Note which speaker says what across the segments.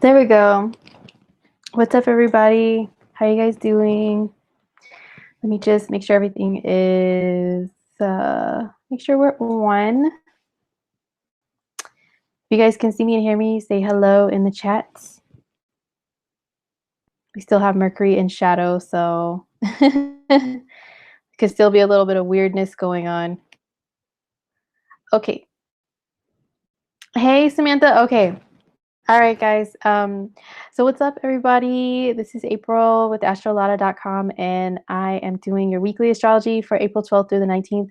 Speaker 1: There we go. What's up, everybody? How you guys doing? Let me just make sure everything is, make sure we're on. If you guys can see me and hear me, say hello in the chats. We still have Mercury in shadow, so could still be a little bit of weirdness going on. Okay. Hey, Samantha. Okay. All right, guys. So what's up, everybody? This is April with astrolada.com, and I am doing your weekly astrology for April 12th through the 19th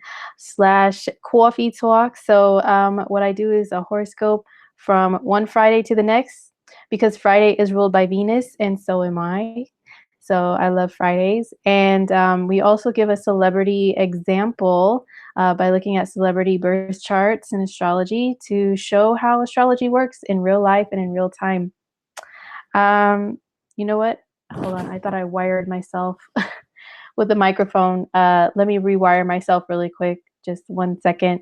Speaker 1: / coffee talk. So what I do is a horoscope from one Friday to the next, because Friday is ruled by Venus, and so am I. So I love Fridays. And we also give a celebrity example by looking at celebrity birth charts and astrology to show how astrology works in real life and in real time. You know what? Hold on. I thought I wired myself with the microphone. Let me rewire myself really quick. Just 1 second.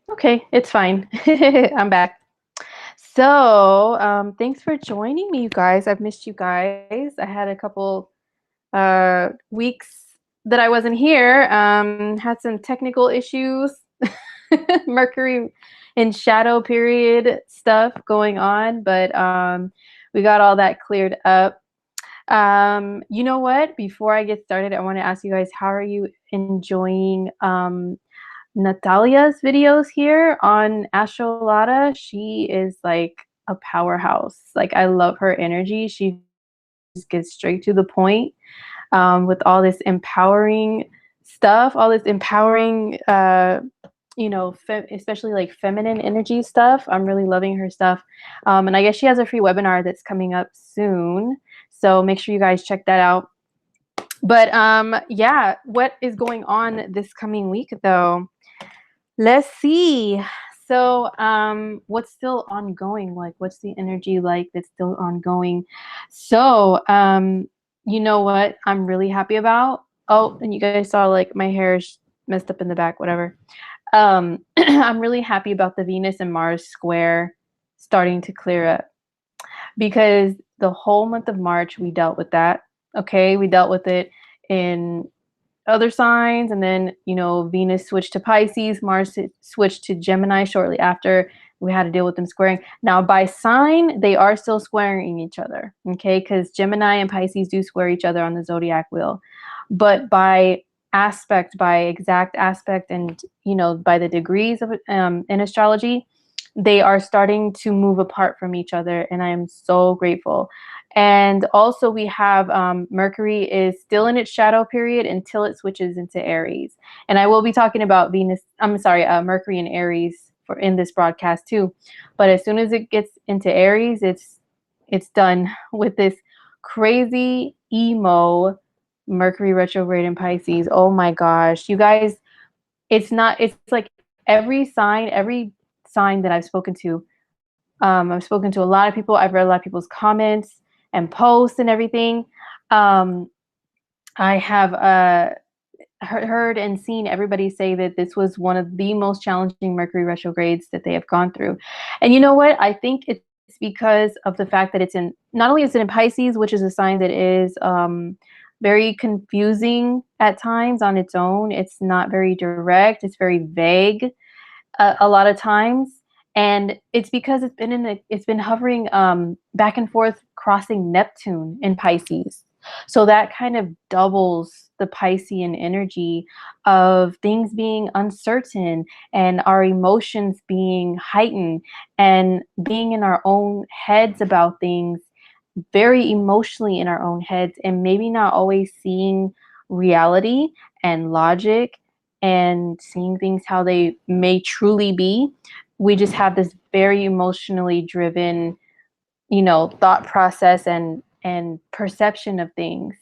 Speaker 1: Okay, it's fine. I'm back. So thanks for joining me, you guys. I've missed you guys. I had a couple weeks that I wasn't here. Had some technical issues, Mercury in shadow period stuff going on, but we got all that cleared up. You know what? Before I get started, I want to ask you guys, how are you enjoying Natalia's videos here on Astrolada? She is like a powerhouse. Like, I love her energy. She just gets straight to the point with all this empowering stuff, all this empowering, especially like feminine energy stuff. I'm really loving her stuff. And I guess she has a free webinar that's coming up soon. So make sure you guys check that out. But yeah, what is going on this coming week though? Let's see. So what's still ongoing? Like, what's the energy like that's still ongoing? So you know what I'm really happy about? Oh, and you guys saw like my hair is messed up in the back, whatever. I'm really happy about the Venus and Mars square starting to clear up, because the whole month of March we dealt with that. Okay, we dealt with it in other signs, and then Venus switched to Pisces, Mars switched to Gemini shortly after. We had to deal with them squaring. Now by sign they are still squaring each other, okay, because Gemini and Pisces do square each other on the zodiac wheel, but by aspect, by exact aspect, and by the degrees of in astrology, they are starting to move apart from each other, and I am so grateful. And also we have Mercury is still in its shadow period until it switches into Aries. And I will be talking about Mercury in Aries in this broadcast too. But as soon as it gets into Aries, it's done with this crazy emo Mercury retrograde in Pisces. Oh my gosh, you guys, it's like every sign that I've spoken to a lot of people. I've read a lot of people's comments and posts and everything. I have heard and seen everybody say that this was one of the most challenging Mercury retrogrades that they have gone through. And you know what? I think it's because of the fact that not only is it in Pisces, which is a sign that is very confusing at times on its own. It's not very direct. It's very vague a lot of times. And it's because it's been hovering back and forth, crossing Neptune in Pisces. So that kind of doubles the Piscean energy of things being uncertain and our emotions being heightened and being in our own heads about things, very emotionally in our own heads, and maybe not always seeing reality and logic and seeing things how they may truly be. We just have this very emotionally driven, thought process and perception of things.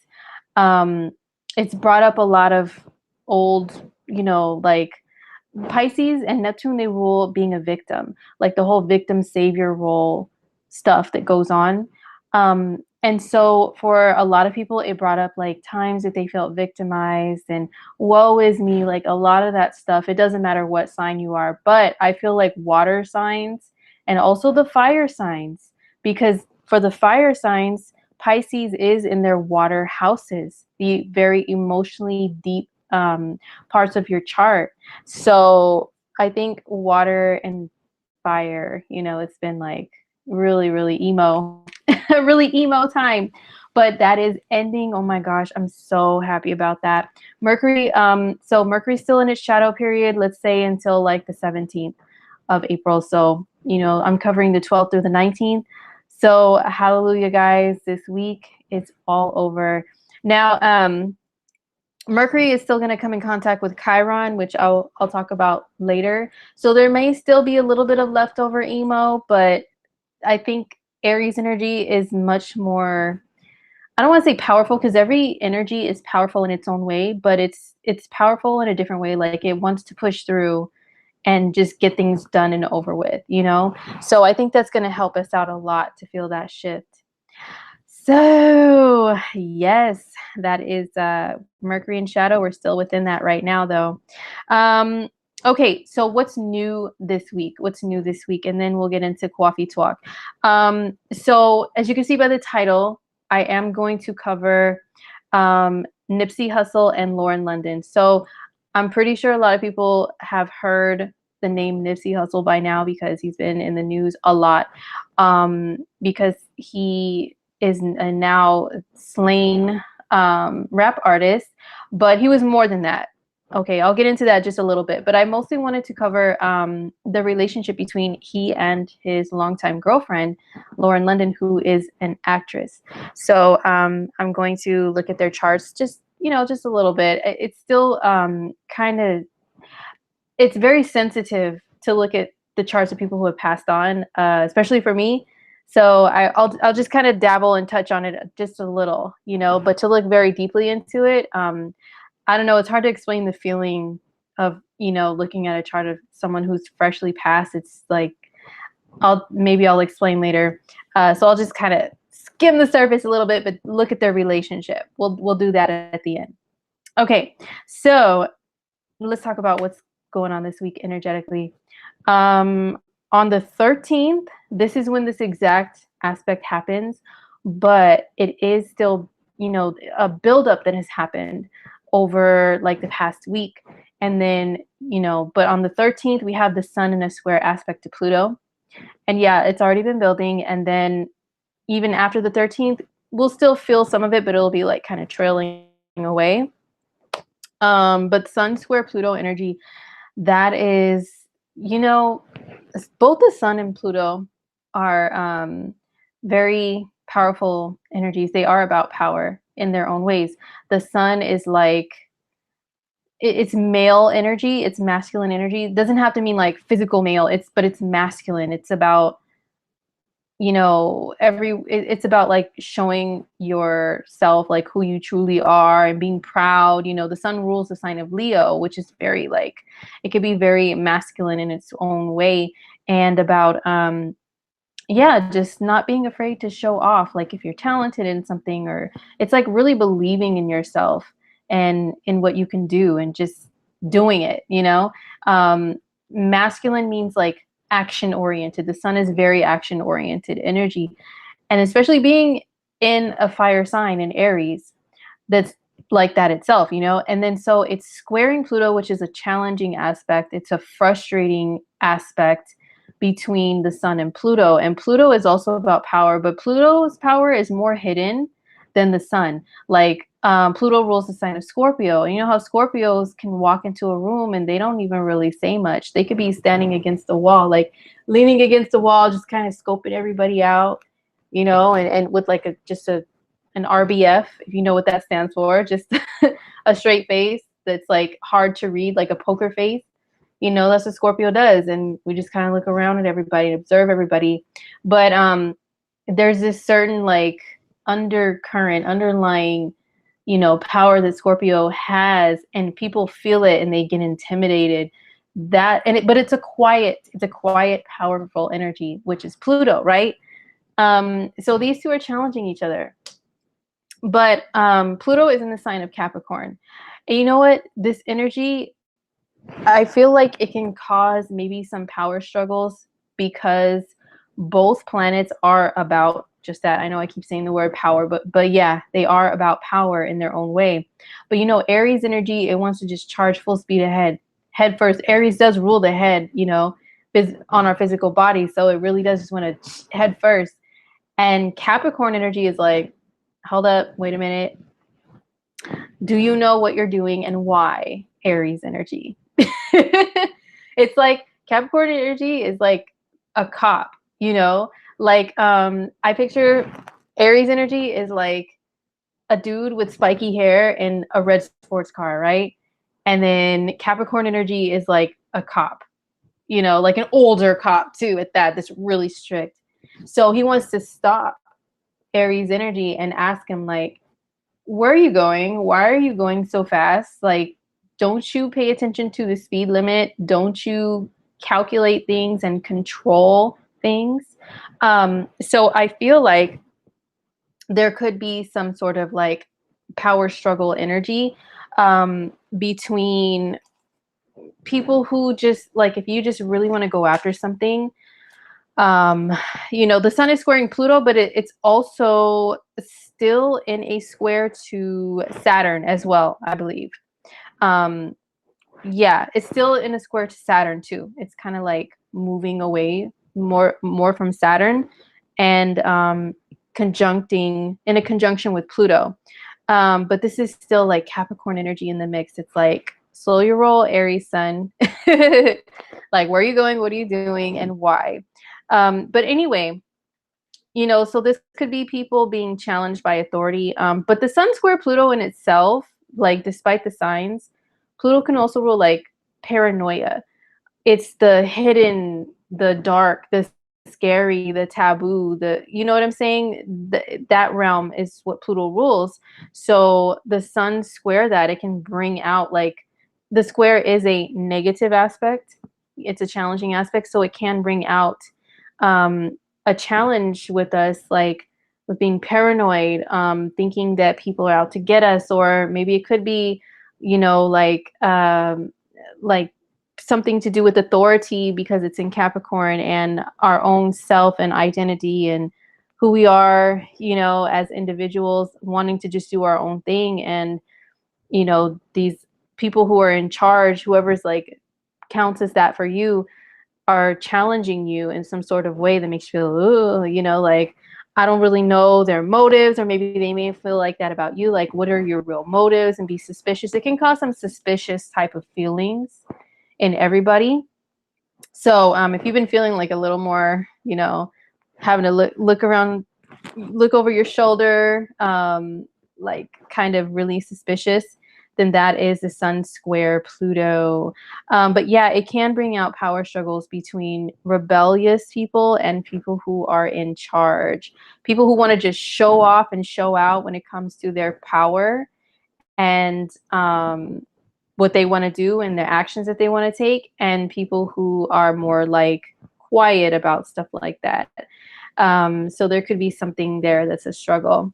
Speaker 1: It's brought up a lot of old, like Pisces and Neptune, they rule being a victim, like the whole victim savior role stuff that goes on. And so for a lot of people, it brought up like times that they felt victimized and woe is me, like a lot of that stuff. It doesn't matter what sign you are, but I feel like water signs and also the fire signs, because for the fire signs, Pisces is in their water houses, the very emotionally deep parts of your chart. So I think water and fire, you know, it's been like really, really emo, a really emo time, but that is ending. Oh my gosh, I'm so happy about that. Mercury, so Mercury's still in its shadow period, let's say until like the 17th of April. So, you know, I'm covering the 12th through the 19th. So hallelujah, guys, this week it's all over. Now, Mercury is still going to come in contact with Chiron, which I'll talk about later. So there may still be a little bit of leftover emo, but I think Aries energy is much more, I don't want to say powerful, because every energy is powerful in its own way, but it's powerful in a different way. Like it wants to push through and just get things done and over with, you know? So I think that's going to help us out a lot to feel that shift. So yes, that is Mercury in shadow. We're still within that right now though. Okay, so what's new this week? What's new this week? And then we'll get into coffee talk. So as you can see by the title, I am going to cover Nipsey Hussle and Lauren London. So I'm pretty sure a lot of people have heard the name Nipsey Hussle by now because he's been in the news a lot, because he is a now slain rap artist, but he was more than that. Okay, I'll get into that just a little bit, but I mostly wanted to cover the relationship between he and his longtime girlfriend, Lauren London, who is an actress. So I'm going to look at their charts just, you know, just a little bit. It's still kind of, it's very sensitive to look at the charts of people who have passed on, especially for me. So I'll just kind of dabble and touch on it just a little, you know, but to look very deeply into it, I don't know, it's hard to explain the feeling of, you know, looking at a chart of someone who's freshly passed. It's like, maybe I'll explain later. So I'll just kind of skim the surface a little bit, but look at their relationship. We'll do that at the end. Okay, so let's talk about what's going on this week energetically. On the 13th, this is when this exact aspect happens, but it is still, you know, a buildup that has happened over like the past week. And then, you know, but on the 13th, we have the sun in a square aspect to Pluto. And yeah, it's already been building. And then even after the 13th, we'll still feel some of it, but it'll be like kind of trailing away. But sun square Pluto energy, that is, you know, both the sun and Pluto are very powerful energies. They are about power in their own ways. The sun is like, it's male energy, it's masculine energy. It doesn't have to mean like physical male, but it's masculine. It's about, you know, it's about like showing yourself, like who you truly are and being proud. You know, the sun rules the sign of Leo, which is very like, it could be very masculine in its own way, and about yeah, just not being afraid to show off, like if you're talented in something, or it's like really believing in yourself and in what you can do and just doing it, you know. Masculine means like action oriented. The sun is very action oriented energy, and especially being in a fire sign in Aries, that's like that itself, you know. And then so it's squaring Pluto, which is a challenging aspect. It's a frustrating aspect between the sun and Pluto. And Pluto is also about power, but Pluto's power is more hidden than the sun. Like Pluto rules the sign of Scorpio. And you know how Scorpios can walk into a room and they don't even really say much. They could be standing against the wall, like leaning against the wall, just kind of scoping everybody out, you know, and with like an RBF, if you know what that stands for, just a straight face that's like hard to read, like a poker face. You know, that's what Scorpio does. And we just kind of look around at everybody and observe everybody. But there's this certain like underlying, you know, power that Scorpio has, and people feel it and they get intimidated. But it's a quiet, powerful energy, which is Pluto, right? So these two are challenging each other. But Pluto is in the sign of Capricorn. And you know what? This energy, I feel like it can cause maybe some power struggles because both planets are about just that. I know I keep saying the word power, but yeah, they are about power in their own way. But you know, Aries energy, it wants to just charge full speed ahead, head first. Aries does rule the head, you know, on our physical body. So it really does just want to head first. And Capricorn energy is like, hold up, wait a minute. Do you know what you're doing and why? Aries energy. It's like Capricorn energy is like a cop, you know? Like I picture Aries energy is like a dude with spiky hair and a red sports car, right? And then Capricorn energy is like a cop, you know, like an older cop too at that, that's really strict. So he wants to stop Aries energy and ask him like, where are you going? Why are you going so fast? Like, don't you pay attention to the speed limit? Don't you calculate things and control things? So I feel like there could be some sort of like power struggle energy between people who just like, if you just really want to go after something, you know, the sun is squaring Pluto, but it's also still in a square to Saturn as well, I believe. Yeah, it's still in a square to Saturn too. It's kind of like moving away more from Saturn and conjuncting in a conjunction with Pluto. But this is still like Capricorn energy in the mix. It's like slow your roll, Aries sun. Like, where are you going? What are you doing? And why? But anyway, you know, so this could be people being challenged by authority. But the sun square Pluto in itself, like despite the signs, Pluto can also rule like paranoia. It's the hidden, the dark, the scary, the taboo, the, you know what I'm saying? That realm is what Pluto rules. So the sun square that, it can bring out like, the square is a negative aspect. It's a challenging aspect. So it can bring out a challenge with us, like with being paranoid, thinking that people are out to get us, or maybe it could be, you know, like something to do with authority because it's in Capricorn, and our own self and identity and who we are, you know, as individuals, wanting to just do our own thing. And, you know, these people who are in charge, whoever's like counts as that for you, are challenging you in some sort of way that makes you feel, ooh, you know, like, I don't really know their motives, or maybe they may feel like that about you. Like, what are your real motives? And be suspicious. It can cause some suspicious type of feelings in everybody. So if you've been feeling like a little more, you know, having to look around, look over your shoulder, like kind of really suspicious, then that is the sun square Pluto. But yeah, it can bring out power struggles between rebellious people and people who are in charge. People who want to just show off and show out when it comes to their power and what they want to do and the actions that they want to take, and people who are more like quiet about stuff like that. So there could be something there that's a struggle.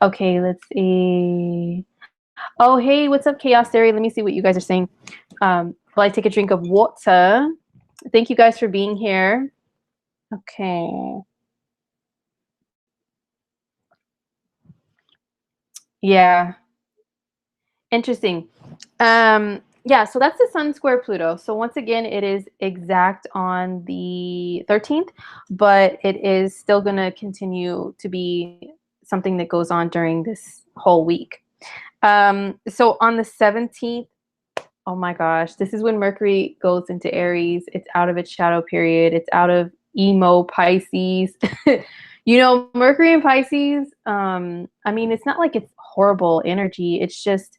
Speaker 1: Okay, let's see. Oh, hey, what's up, Chaos Theory? Let me see what you guys are saying. While I take a drink of water. Thank you guys for being here. Okay. Yeah. Interesting. Yeah, so that's the sun square Pluto. So once again, it is exact on the 13th, but it is still going to continue to be something that goes on during this whole week. So on the 17th, oh my gosh, this is when Mercury goes into Aries. It's out of its shadow period. It's out of emo Pisces. You know, Mercury and Pisces, I mean, it's not like it's horrible energy. It's just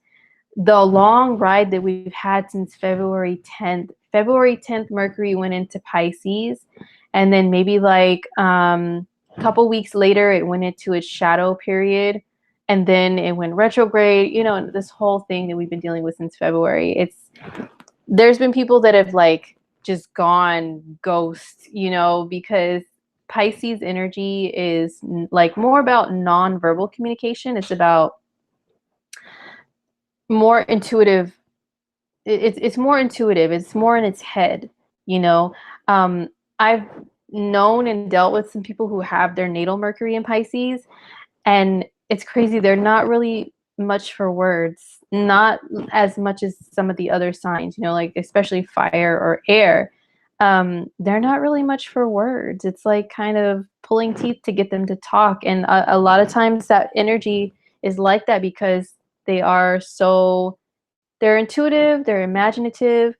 Speaker 1: the long ride that we've had since February 10th. February 10th, Mercury went into Pisces. And then maybe like a couple weeks later, it went into its shadow period. And then it went retrograde, you know, this whole thing that we've been dealing with since February. There's been people that have like just gone ghost, you know, because Pisces energy is like more about non-verbal communication. It's about more intuitive. It's more intuitive. It's more in its head, you know. I've known and dealt with some people who have their natal Mercury in Pisces, and it's crazy. They're not really much for words, not as much as some of the other signs, you know, like especially fire or air. They're not really much for words. It's like kind of pulling teeth to get them to talk. And a lot of times that energy is like that because they are so, they're intuitive, they're imaginative,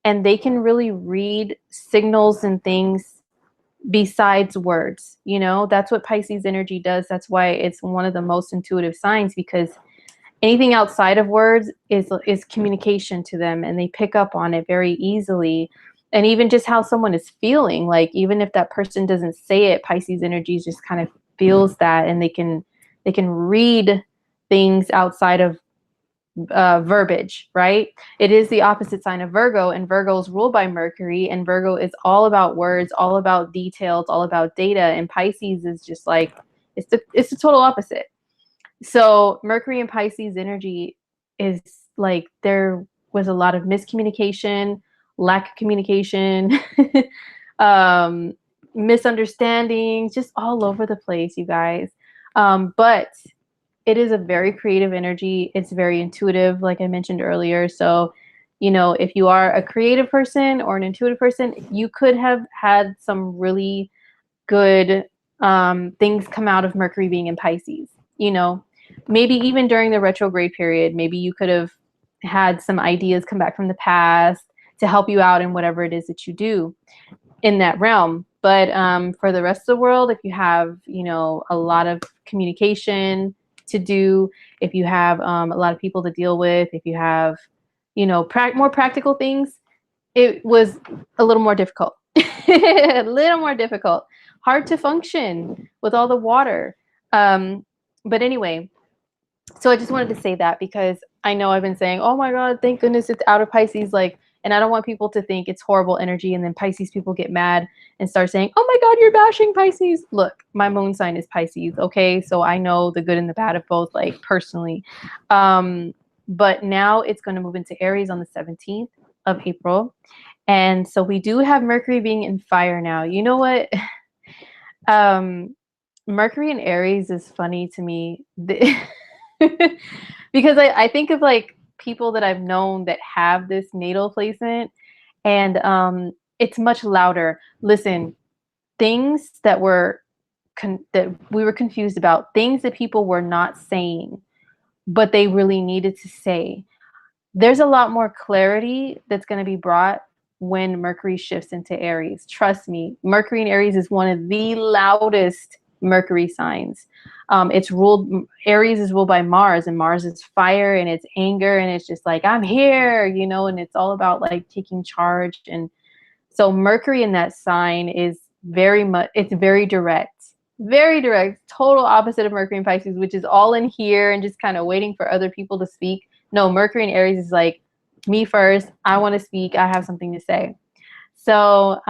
Speaker 1: and they can really read signals and things besides words. You know, that's what Pisces energy does. That's why it's one of the most intuitive signs, because anything outside of words is communication to them, and they pick up on it very easily. And even just how someone is feeling, like even if that person doesn't say it, Pisces energy just kind of feels that, and they can read things outside of verbiage, right? It is the opposite sign of Virgo, and Virgo is ruled by Mercury, and Virgo is all about words, all about details, all about data, and Pisces is just like, it's the total opposite. So Mercury and Pisces energy is like, there was a lot of miscommunication, lack of communication, misunderstandings, just all over the place, you guys. But it is a very creative energy. It's very intuitive, like I mentioned earlier. So, you know, if you are a creative person or an intuitive person, you could have had some really good things come out of Mercury being in Pisces. You know, maybe even during the retrograde period, maybe you could have had some ideas come back from the past to help you out in whatever it is that you do in that realm. But for the rest of the world, if you have, you know, a lot of communication to do, if you have a lot of people to deal with, if you have, you know, more practical things, it was a little more difficult. A little more difficult. Hard to function with all the water. But anyway, so I just wanted to say that, because I know I've been saying, oh my God, thank goodness it's out of Pisces. Like, and I don't want people to think it's horrible energy, and then Pisces people get mad and start saying, oh my God, you're bashing Pisces. Look, my moon sign is Pisces. Okay. So I know the good and the bad of both, like personally. But now it's going to move into Aries on the 17th of April. And so we do have Mercury being in fire now. You know what? Mercury in Aries is funny to me. Because I think of like people that I've known that have this natal placement, and it's much louder. Listen, things that that we were confused about, things that people were not saying, but they really needed to say. There's a lot more clarity that's going to be brought when Mercury shifts into Aries. Trust me, Mercury in Aries is one of the loudest Mercury signs. Aries is ruled by Mars, and Mars is fire and it's anger, and it's just like, I'm here, you know, and it's all about like taking charge. And so Mercury in that sign is it's very direct, total opposite of Mercury in Pisces, which is all in here and just kind of waiting for other people to speak. No, Mercury in Aries is like, me first, I want to speak, I have something to say. So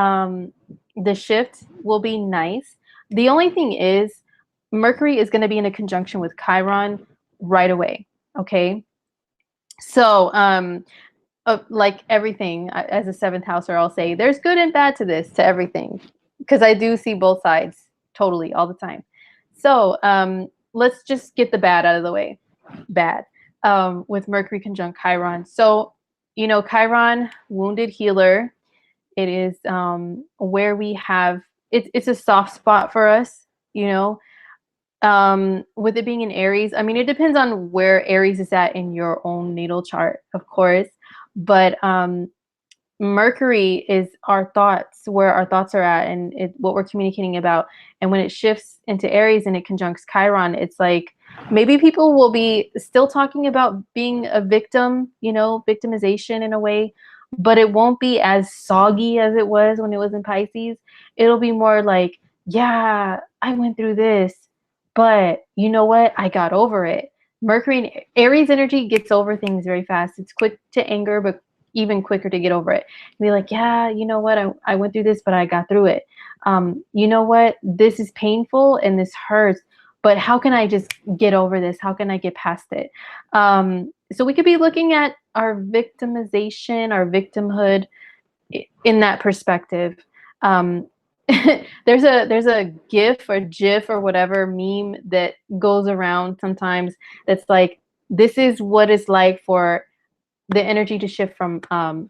Speaker 1: the shift will be nice. The only thing is, Mercury is going to be in a conjunction with Chiron right away. Okay. So like everything, as a seventh houser, I'll say there's good and bad to this, to everything, because I do see both sides totally all the time. So let's just get the bad out of the way. Bad. With Mercury conjunct Chiron. So, you know, Chiron, wounded healer. It is where we have, it's a soft spot for us, you know. With it being in Aries, I mean, it depends on where Aries is at in your own natal chart, of course, but Mercury is our thoughts, where our thoughts are at, and what we're communicating about. And when it shifts into Aries and it conjuncts Chiron, it's like maybe people will be still talking about being a victim, you know, victimization in a way, but it won't be as soggy as it was when it was in Pisces. It'll be more like, yeah, I went through this, but you know what? I got over it. Mercury and Aries energy gets over things very fast. It's quick to anger, but even quicker to get over it. Be like, yeah, you know what? I went through this, but I got through it. You know what? This is painful and this hurts, but how can I just get over this? How can I get past it? So we could be looking at our victimization, our victimhood in that perspective. There's a GIF or GIF or whatever meme that goes around sometimes that's like, this is what it's like for the energy to shift from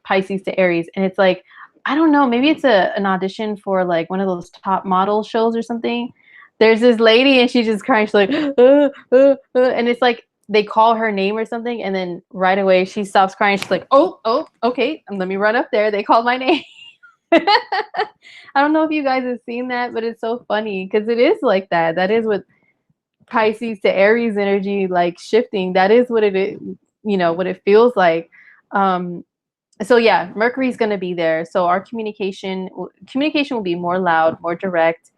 Speaker 1: Pisces to Aries. And it's like, I don't know, maybe it's an audition for like one of those top model shows or something. There's this lady and she's just crying. She's like, and it's like they call her name or something, and then right away she stops crying. She's like, oh, okay, let me run up there. They called my name. I don't know if you guys have seen that, but it's so funny because it is like that. That is what Pisces to Aries energy, like shifting. That is what it is, what it feels like. So yeah, Mercury's going to be there. So our communication will be more loud, more direct,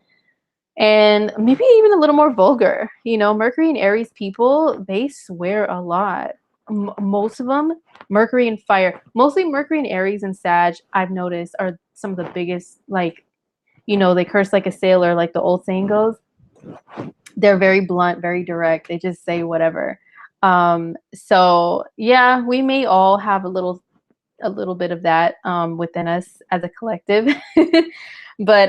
Speaker 1: and maybe even a little more vulgar. Mercury and Aries people, they swear a lot. Most of them, Mercury and fire, mostly Mercury and Aries and Sag, I've noticed, are some of the biggest, like, they curse like a sailor, like the old saying goes. They're very blunt, very direct. They just say whatever. So yeah, we may all have a little bit of that within us as a collective. But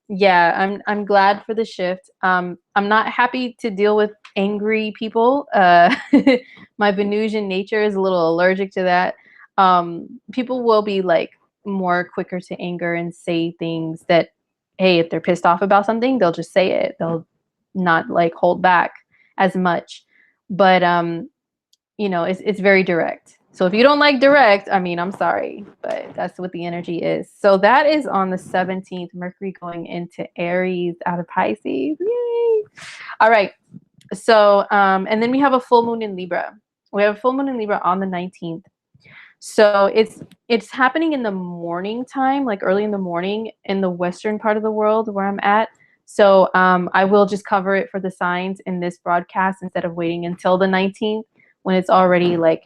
Speaker 1: yeah, I'm glad for the shift. I'm not happy to deal with angry people. My Venusian nature is a little allergic to that. People will be like more quicker to anger and say things that, hey, if they're pissed off about something, they'll just say it. They'll not like hold back as much. But it's very direct. So if you don't like direct, I mean, I'm sorry, but that's what the energy is. So that is on the 17th, Mercury going into Aries out of Pisces. Yay! All right. So, and then we have a full moon in Libra. We have a full moon in Libra on the 19th. So it's happening in the morning time, like early in the morning in the western part of the world where I'm at. So I will just cover it for the signs in this broadcast instead of waiting until the 19th when it's already like,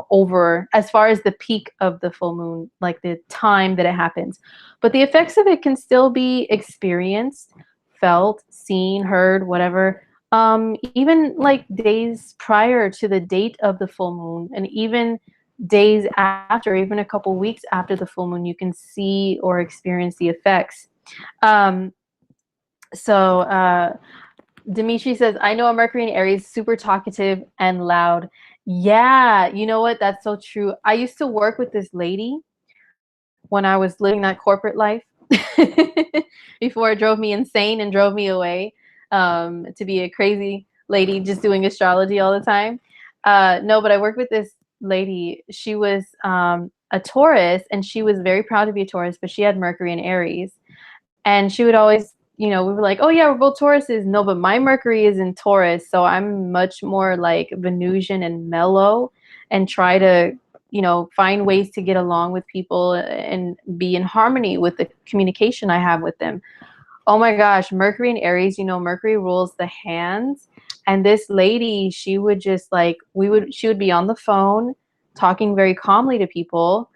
Speaker 1: over as far as the peak of the full moon, like the time that it happens. But the effects of it can still be experienced, felt, seen, heard, whatever. Even like days prior to the date of the full moon, and even days after, even a couple weeks after the full moon, you can see or experience the effects. So Dimitri says, I know a Mercury in Aries, super talkative and loud. Yeah, you know what? That's so true. I used to work with this lady when I was living that corporate life before it drove me insane and drove me away to be a crazy lady just doing astrology all the time. No, but I worked with this lady. She was a Taurus, and she was very proud to be a Taurus, but she had Mercury in Aries. And she would always, we were like, oh yeah, we're both Tauruses. No, but my Mercury is in Taurus, so I'm much more like Venusian and mellow, and try to, find ways to get along with people and be in harmony with the communication I have with them. Oh my gosh, Mercury in Aries, Mercury rules the hands. And this lady, she would just like, she would be on the phone talking very calmly to people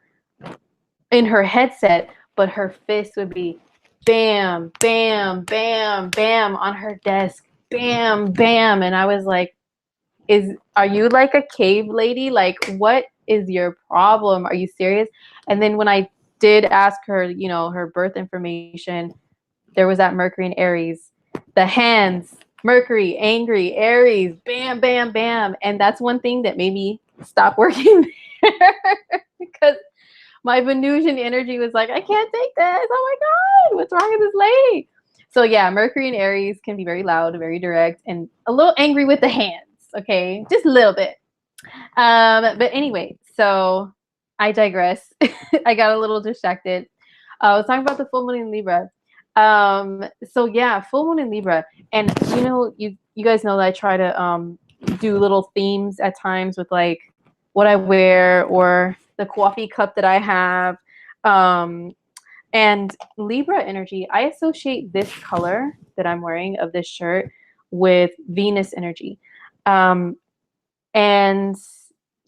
Speaker 1: in her headset, but her fist would be bam, bam, bam, bam on her desk, bam, bam. And I was like, are you like a cave lady? Like, what is your problem? Are you serious? And then when I did ask her, her birth information, there was that Mercury in Aries, the hands, Mercury, angry, Aries, bam, bam, bam. And that's one thing that made me stop working there because my Venusian energy was like, I can't take this. Oh my God, what's wrong with this lady? So yeah, Mercury in Aries can be very loud, very direct, and a little angry with the hands. Okay, just a little bit. But anyway, so I digress. I got a little distracted. I was talking about the full moon in Libra. So yeah, full moon in Libra, and you guys know that I try to do little themes at times with like what I wear or the coffee cup that I have. And Libra energy, I associate this color that I'm wearing of this shirt with Venus energy. And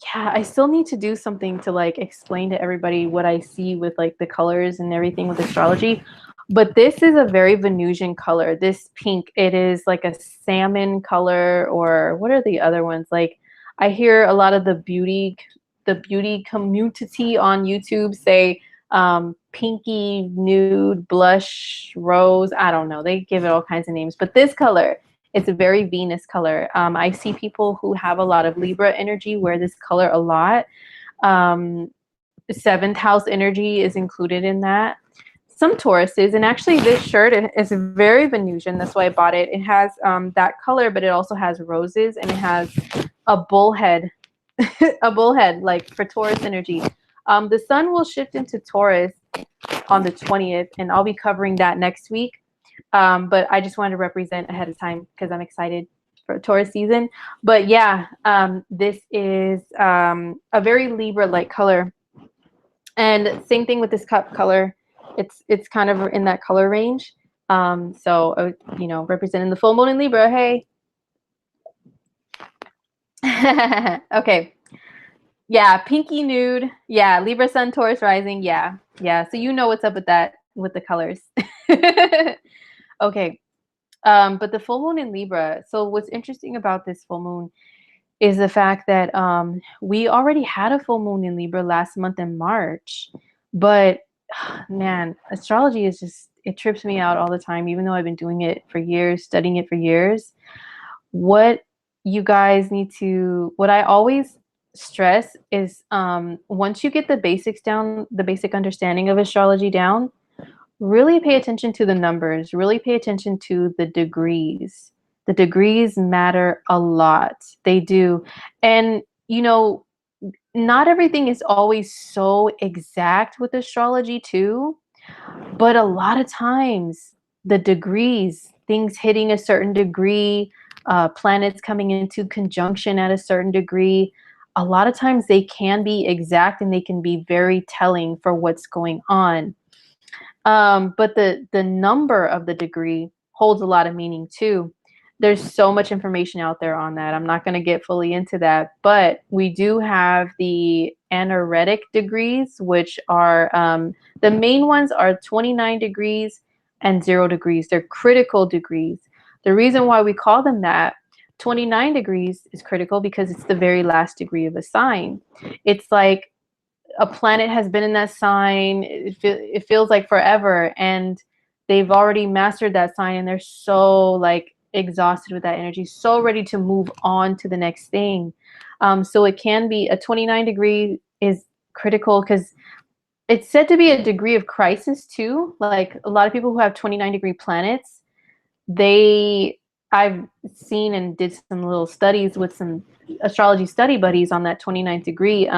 Speaker 1: yeah, I still need to do something to like explain to everybody what I see with like the colors and everything with astrology. But this is a very Venusian color. This pink, it is like a salmon color, or what are the other ones? Like I hear a lot of the beauty community on YouTube say pinky nude blush rose. I don't know. They give it all kinds of names. But this color, it's a very Venus color. I see people who have a lot of Libra energy wear this color a lot. Um, Seventh house energy is included in that. Some Tauruses, and actually this shirt is very Venusian. That's why I bought it. It has that color, but it also has roses, and it has a bullhead, a bullhead like for Taurus energy. The sun will shift into Taurus on the 20th, and I'll be covering that next week. But I just wanted to represent ahead of time because I'm excited for Taurus season. But yeah, this is a very Libra-like color. And same thing with this cup color. It's kind of in that color range. You know, representing the full moon in Libra. Hey. Okay. Yeah, pinky nude. Yeah, Libra sun, Taurus rising. Yeah. Yeah. So you know what's up with that with the colors. Okay. But the full moon in Libra. So what's interesting about this full moon is the fact that we already had a full moon in Libra last month in March. But man, astrology is just, it trips me out all the time, even though I've been doing it for years, studying it for years. What you guys need to, what I always stress is once you get the basics down, the basic understanding of astrology down, really pay attention to the numbers, really pay attention to the degrees. The degrees matter a lot. They do. And, you know, not everything is always so exact with astrology, too. But a lot of times, the degrees, things hitting a certain degree, planets coming into conjunction at a certain degree, a lot of times they can be exact and they can be very telling for what's going on. But the number of the degree holds a lot of meaning too. There's so much information out there on that. I'm not going to get fully into that, but we do have the anaretic degrees, which are the main ones are 29 degrees and 0 degrees. They're critical degrees. The reason why we call them that, 29 degrees is critical because it's the very last degree of a sign. It's like a planet has been in that sign. It feels like forever, and they've already mastered that sign, and they're so like exhausted with that energy, so ready to move on to the next thing. So it can be a 29 degree is critical because it's said to be a degree of crisis too. Like a lot of people who have 29-degree planets, they I've seen and did some little studies with some astrology study buddies on that 29th degree.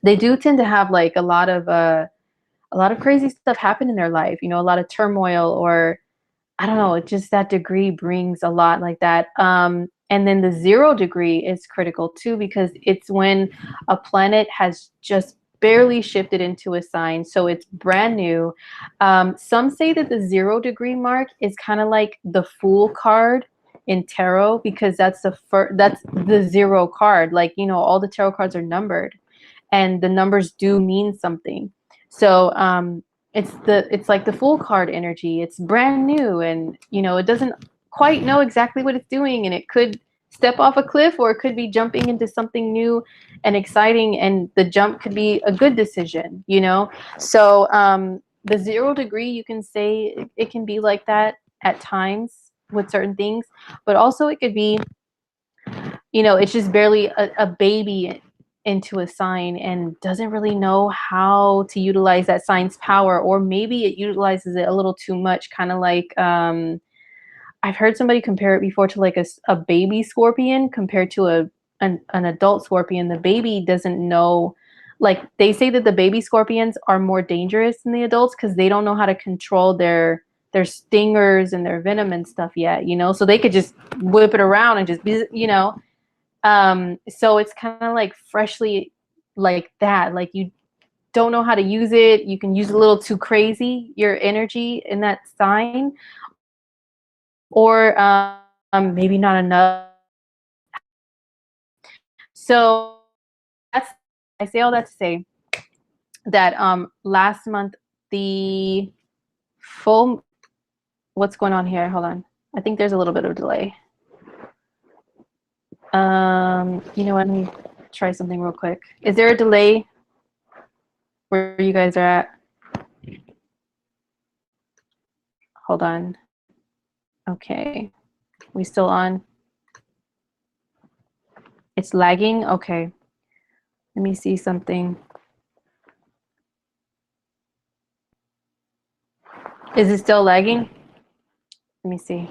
Speaker 1: They do tend to have like a lot of crazy stuff happen in their life, you know, a lot of turmoil, or I don't know, it just that degree brings a lot like that. And then the 0 degree is critical too, because it's when a planet has just barely shifted into a sign, so it's brand new. Some say that the 0 degree mark is kind of like the Fool card in tarot, because that's that's the 0 card. Like, you know, all the tarot cards are numbered, and the numbers do mean something. So it's like the Fool card energy. It's brand new, and you know, it doesn't quite know exactly what it's doing, and it could step off a cliff, or it could be jumping into something new and exciting, and the jump could be a good decision, you know. So the 0 degree, you can say it can be like that at times with certain things, but also it could be, you know, it's just barely a baby into a sign and doesn't really know how to utilize that sign's power, or maybe it utilizes it a little too much, kind of like I've heard somebody compare it before to like a baby scorpion compared to an adult scorpion. The baby doesn't know, like they say that the baby scorpions are more dangerous than the adults because they don't know how to control their stingers and their venom and stuff yet, you know, so they could just whip it around and just be, you know. So it's kind of like freshly like that, like you don't know how to use it. You can use a little too crazy your energy in that sign, or maybe not enough. So I say all that to say that last month the full, what's going on here? Hold on. I think there's a little bit of delay. You know what? Let me try something real quick. Is there a delay where you guys are at? Hold on. Okay. We still on? It's lagging? Okay. Let me see something. Is it still lagging? Let me see.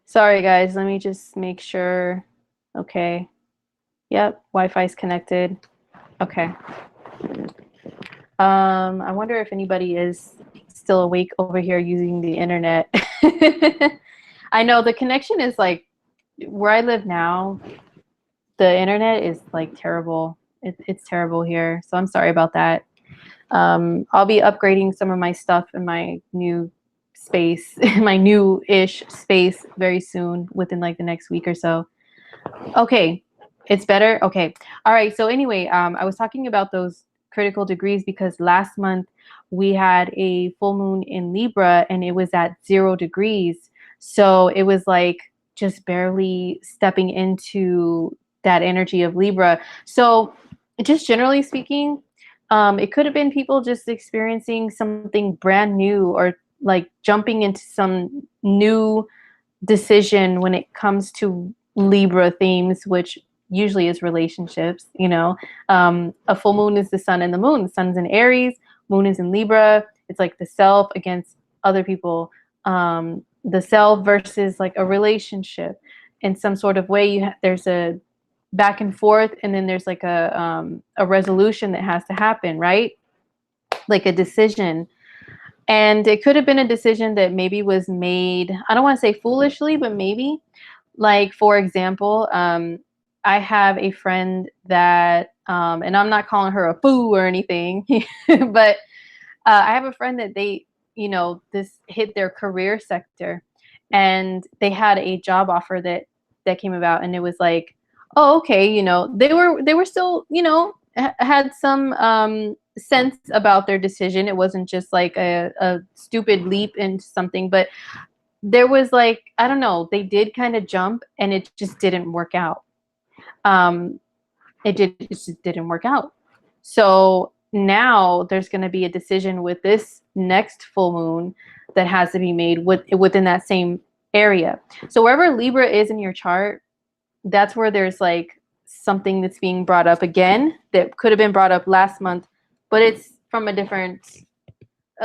Speaker 1: Sorry guys, let me just make sure. Okay. Yep, Wi-Fi's connected. Okay. I wonder if anybody is still awake over here using the internet. I know the connection is like, where I live now, the internet is like terrible. It's terrible here. So I'm sorry about that. I'll be upgrading some of my stuff in my new space, my new-ish space very soon, within like the next week or so. Okay, it's better. Okay. All right. So anyway, I was talking about those critical degrees because last month we had a full moon in Libra and it was at 0 degrees. So it was like just barely stepping into that energy of Libra. So just generally speaking, it could have been people just experiencing something brand new or like jumping into some new decision when it comes to Libra themes, which usually is relationships. You know, a full moon is the sun and the moon. The sun's in Aries, moon is in Libra. It's like the self against other people, the self versus like a relationship. In some sort of way, there's a back and forth, and then there's like a resolution that has to happen, right? Like a decision. And it could have been a decision that maybe was made, I don't want to say foolishly, but maybe. Like, for example, I have a friend that, and I'm not calling her a fool or anything, but I have a friend that they, you know, this hit their career sector and they had a job offer that came about, and it was like, oh, okay, you know, they were still, you know, had some sense about their decision. It wasn't just like a stupid leap into something, but there was like, I don't know, they did kind of jump and it just didn't work out. It just didn't work out. So now there's going to be a decision with this next full moon that has to be made within that same area. So wherever Libra is in your chart, that's where there's like something that's being brought up again that could have been brought up last month, but it's from a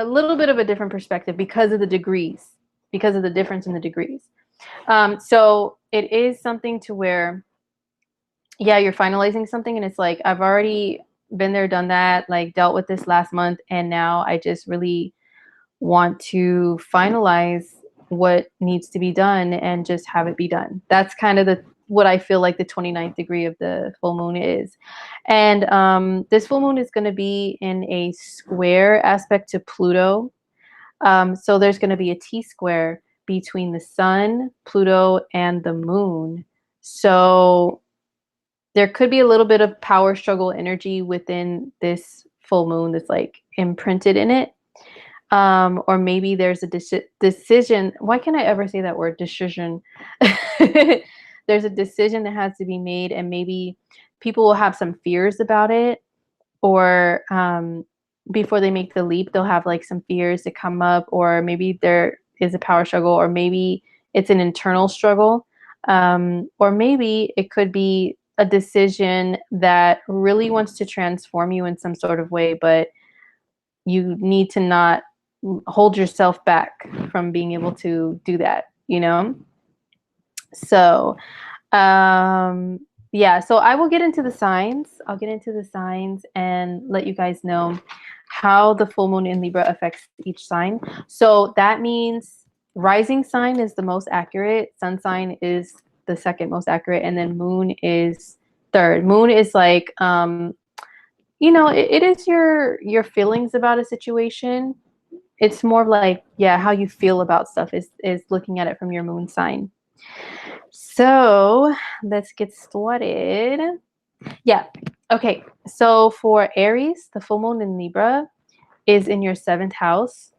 Speaker 1: little bit of a different perspective because of the degrees, because of the difference in the degrees. So it is something to where, yeah, you're finalizing something and it's like, I've already been there, done that, like dealt with this last month, and now I just really want to finalize what needs to be done and just have it be done. That's kind of what I feel like the 29th degree of the full moon is. And this full moon is going to be in a square aspect to Pluto. So there's going to be a T-square between the sun, Pluto, and the moon. So there could be a little bit of power struggle energy within this full moon that's like imprinted in it. Or maybe there's a decision. Why can't I ever say that word? Decision. There's a decision that has to be made, and maybe people will have some fears about it, or before they make the leap, they'll have like some fears that come up, or maybe there is a power struggle, or maybe it's an internal struggle, or maybe it could be a decision that really wants to transform you in some sort of way, but you need to not hold yourself back from being able to do that, you know? So, yeah, so I will get into the signs. I'll get into the signs and let you guys know how the full moon in Libra affects each sign. So that means rising sign is the most accurate, sun sign is the second most accurate, and then moon is third. Moon is like, you know, it is your feelings about a situation. It's more of like, yeah, how you feel about stuff is looking at it from your moon sign. So let's get started. Yeah. Okay. So for Aries, the full moon in Libra is in your seventh house.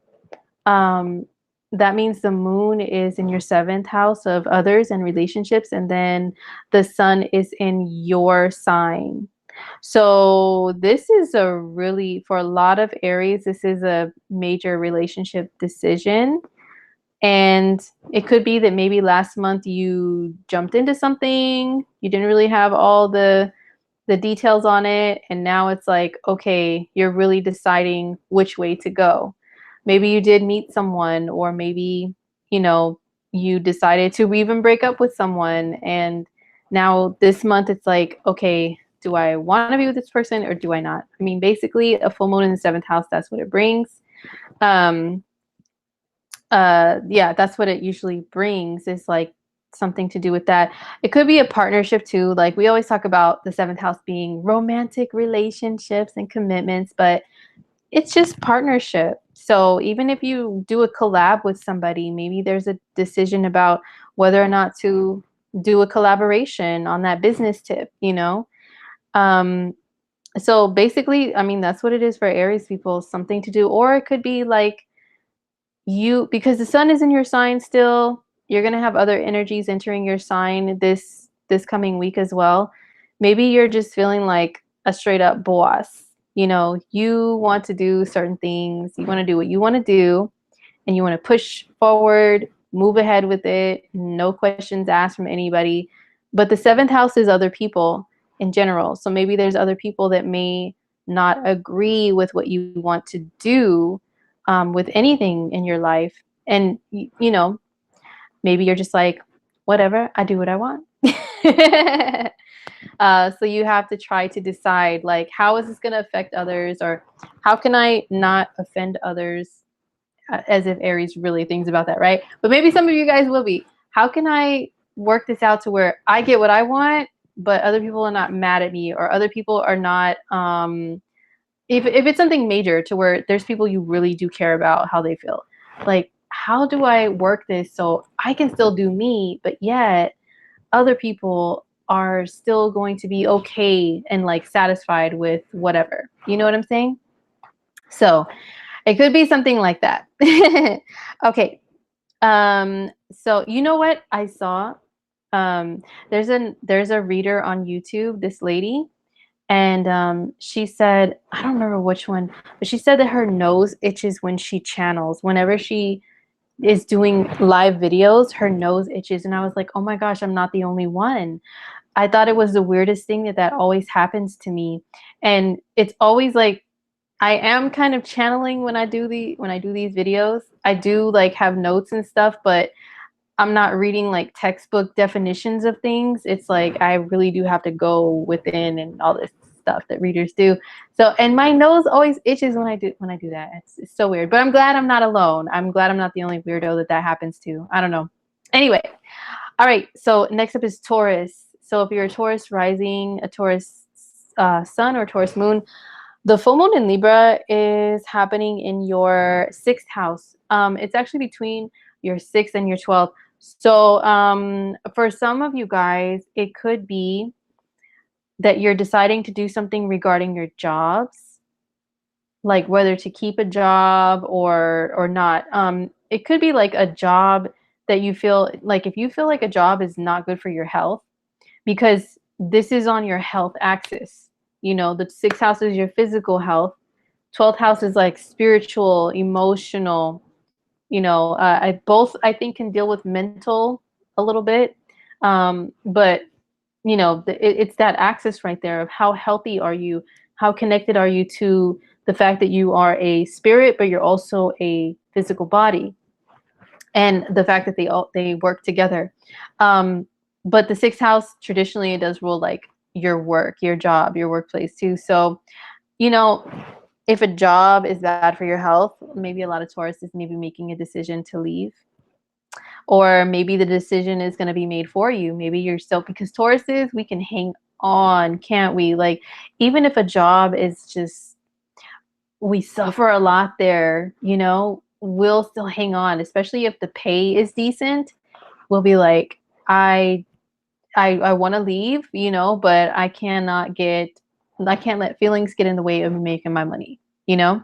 Speaker 1: Um, that means the moon is in your seventh house of others and relationships, and then the sun is in your sign. So this is a really, for a lot of Aries, this is a major relationship decision. And it could be that maybe last month you jumped into something, you didn't really have all the details on it, and now it's like, okay, you're really deciding which way to go. Maybe you did meet someone, or maybe, you know, you decided to even break up with someone, and now this month it's like, okay, do I want to be with this person or do I not? I mean, basically a full moon in the seventh house, that's what it brings. Um yeah, that's what it usually brings, is like something to do with that. It could be a partnership too. Like we always talk about the seventh house being romantic relationships and commitments, but it's just partnership. So even if you do a collab with somebody, maybe there's a decision about whether or not to do a collaboration on that business tip, you know? Um, so basically, I mean, that's what it is for Aries people, something to do. Or it could be like, you, because the sun is in your sign still, you're going to have other energies entering your sign this coming week as well. Maybe you're just feeling like a straight up boss. You know, you want to do certain things, you want to do what you want to do, and you want to push forward, move ahead with it, no questions asked from anybody. But the seventh house is other people in general, so maybe there's other people that may not agree with what you want to do, with anything in your life. And you know, maybe you're just like, whatever, I do what I want. So you have to try to decide, like, how is this going to affect others, or how can I not offend others? As if Aries really thinks about that, right? But maybe some of you guys will be. How can I work this out to where I get what I want, but other people are not mad at me, or other people are not, if it's something major to where there's people you really do care about how they feel. Like, how do I work this so I can still do me, but yet other people are still going to be okay and like satisfied with whatever. You know what I'm saying? So it could be something like that. Okay. So you know what I saw? There's a reader on YouTube, this lady, and she said, I don't remember which one, but she said that her nose itches when she channels. Whenever she is doing live videos, her nose itches, and I was like, oh my gosh, I'm not the only one. I thought it was the weirdest thing that always happens to me, and it's always like, I am kind of channeling when I do these videos. I do like have notes and stuff, but I'm not reading like textbook definitions of things. It's like I really do have to go within and all this stuff that readers do. So, and my nose always itches when I do that. It's so weird. But I'm glad I'm not alone. I'm glad I'm not the only weirdo that happens to. I don't know. Anyway, all right. So next up is Taurus. So if you're a Taurus rising, a Taurus sun, or Taurus moon, the full moon in Libra is happening in your sixth house. It's actually between your sixth and your 12th. So for some of you guys, it could be that you're deciding to do something regarding your jobs, like whether to keep a job or not. It could be like a job that you feel like, if you feel like a job is not good for your health, because this is on your health axis. You know, the sixth house is your physical health. 12th house is like spiritual, emotional. You know, I think can deal with mental a little bit. But you know, it's that axis right there of how healthy are you, how connected are you to the fact that you are a spirit, but you're also a physical body, and the fact that they work together. But the sixth house traditionally, it does rule like your work, your job, your workplace too. So, you know, if a job is bad for your health, maybe a lot of Taurus is maybe making a decision to leave. Or maybe the decision is going to be made for you. Maybe you're still, because Tauruses, we can hang on, can't we? Like, even if a job is just, we suffer a lot there, you know, we'll still hang on, especially if the pay is decent. We'll be like, I want to leave, you know, but I can't let feelings get in the way of making my money, you know?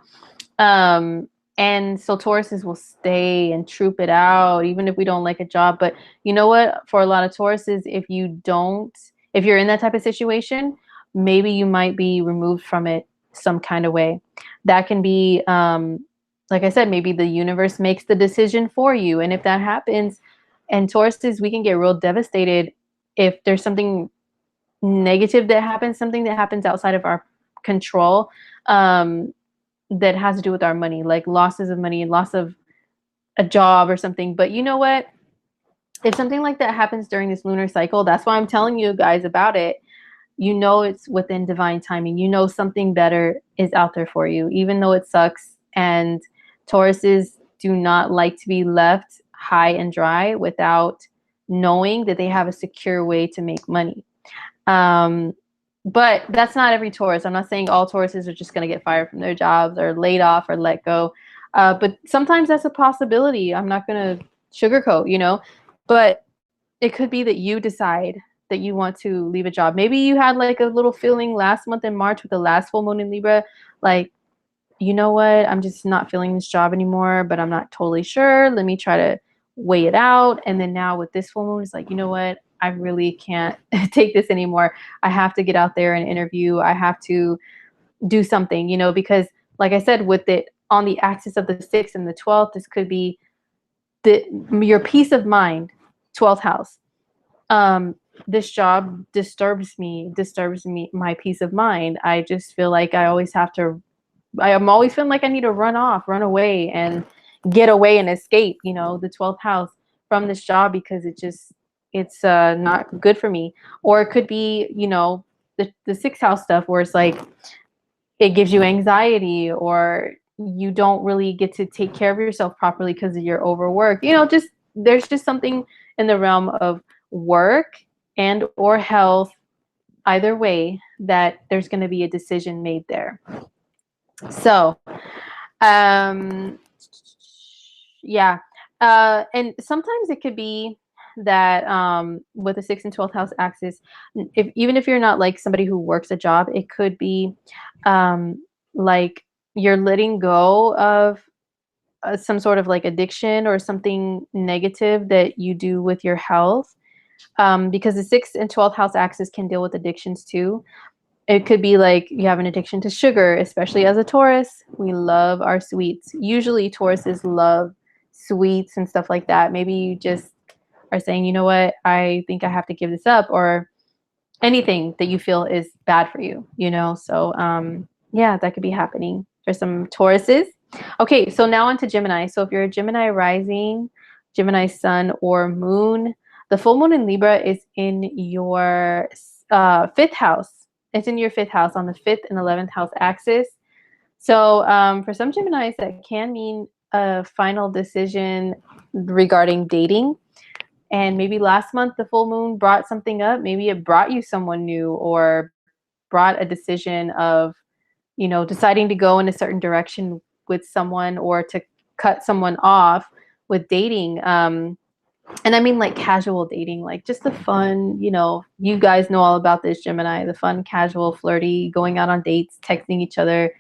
Speaker 1: Um, and so Tauruses will stay and troop it out, even if we don't like a job. But you know what? For a lot of Tauruses, if you're in that type of situation, maybe you might be removed from it some kind of way. That can be, like I said, maybe the universe makes the decision for you. And if that happens, and Tauruses, we can get real devastated if there's something negative that happens, something that happens outside of our control. That has to do with our money, like losses of money, loss of a job or something. But you know what? If something like that happens during this lunar cycle, that's why I'm telling you guys about it. You know it's within divine timing. You know something better is out there for you, even though it sucks. And Tauruses do not like to be left high and dry without knowing that they have a secure way to make money. But that's not every Taurus. I'm not saying all Tauruses are just going to get fired from their jobs or laid off or let go. But sometimes that's a possibility. I'm not going to sugarcoat, you know, but it could be that you decide that you want to leave a job. Maybe you had like a little feeling last month in March with the last full moon in Libra, like, you know what, I'm just not feeling this job anymore, but I'm not totally sure. Let me try to weigh it out. And then now with this full moon, it's like, you know what, I really can't take this anymore. I have to get out there and interview. I have to do something, you know, because like I said, with it on the axis of the 6th and the 12th, this could be your peace of mind, 12th house. This job disturbs me, my peace of mind. I just feel like I'm always feeling like I need to run off, run away and get away and escape, you know, the 12th house from this job because it's not good for me. Or it could be, you know, the 6th house stuff where it's like, it gives you anxiety or you don't really get to take care of yourself properly because you're overworked. You know, there's just something in the realm of work and or health, either way, that there's going to be a decision made there. So, yeah. And sometimes it could be that with the 6th and 12th house axis, even if you're not like somebody who works a job, it could be like you're letting go of some sort of like addiction or something negative that you do with your health. Because the 6th and 12th house axis can deal with addictions too. It could be like you have an addiction to sugar, especially as a Taurus. We love our sweets. Usually Tauruses love sweets and stuff like that. Maybe you just are saying, you know what, I think I have to give this up, or anything that you feel is bad for you, you know? So yeah, that could be happening for some Tauruses. Okay, so now on to Gemini. So if you're a Gemini rising, Gemini sun or moon, the full moon in Libra is in your 5th house. It's in your 5th house on the 5th and 11th house axis. So for some Geminis, that can mean a final decision regarding dating. And maybe last month the full moon brought something up. Maybe it brought you someone new or brought a decision of, you know, deciding to go in a certain direction with someone or to cut someone off with dating. And I mean like casual dating, like just the fun, you know, you guys know all about this, Gemini, the fun, casual, flirty, going out on dates, texting each other,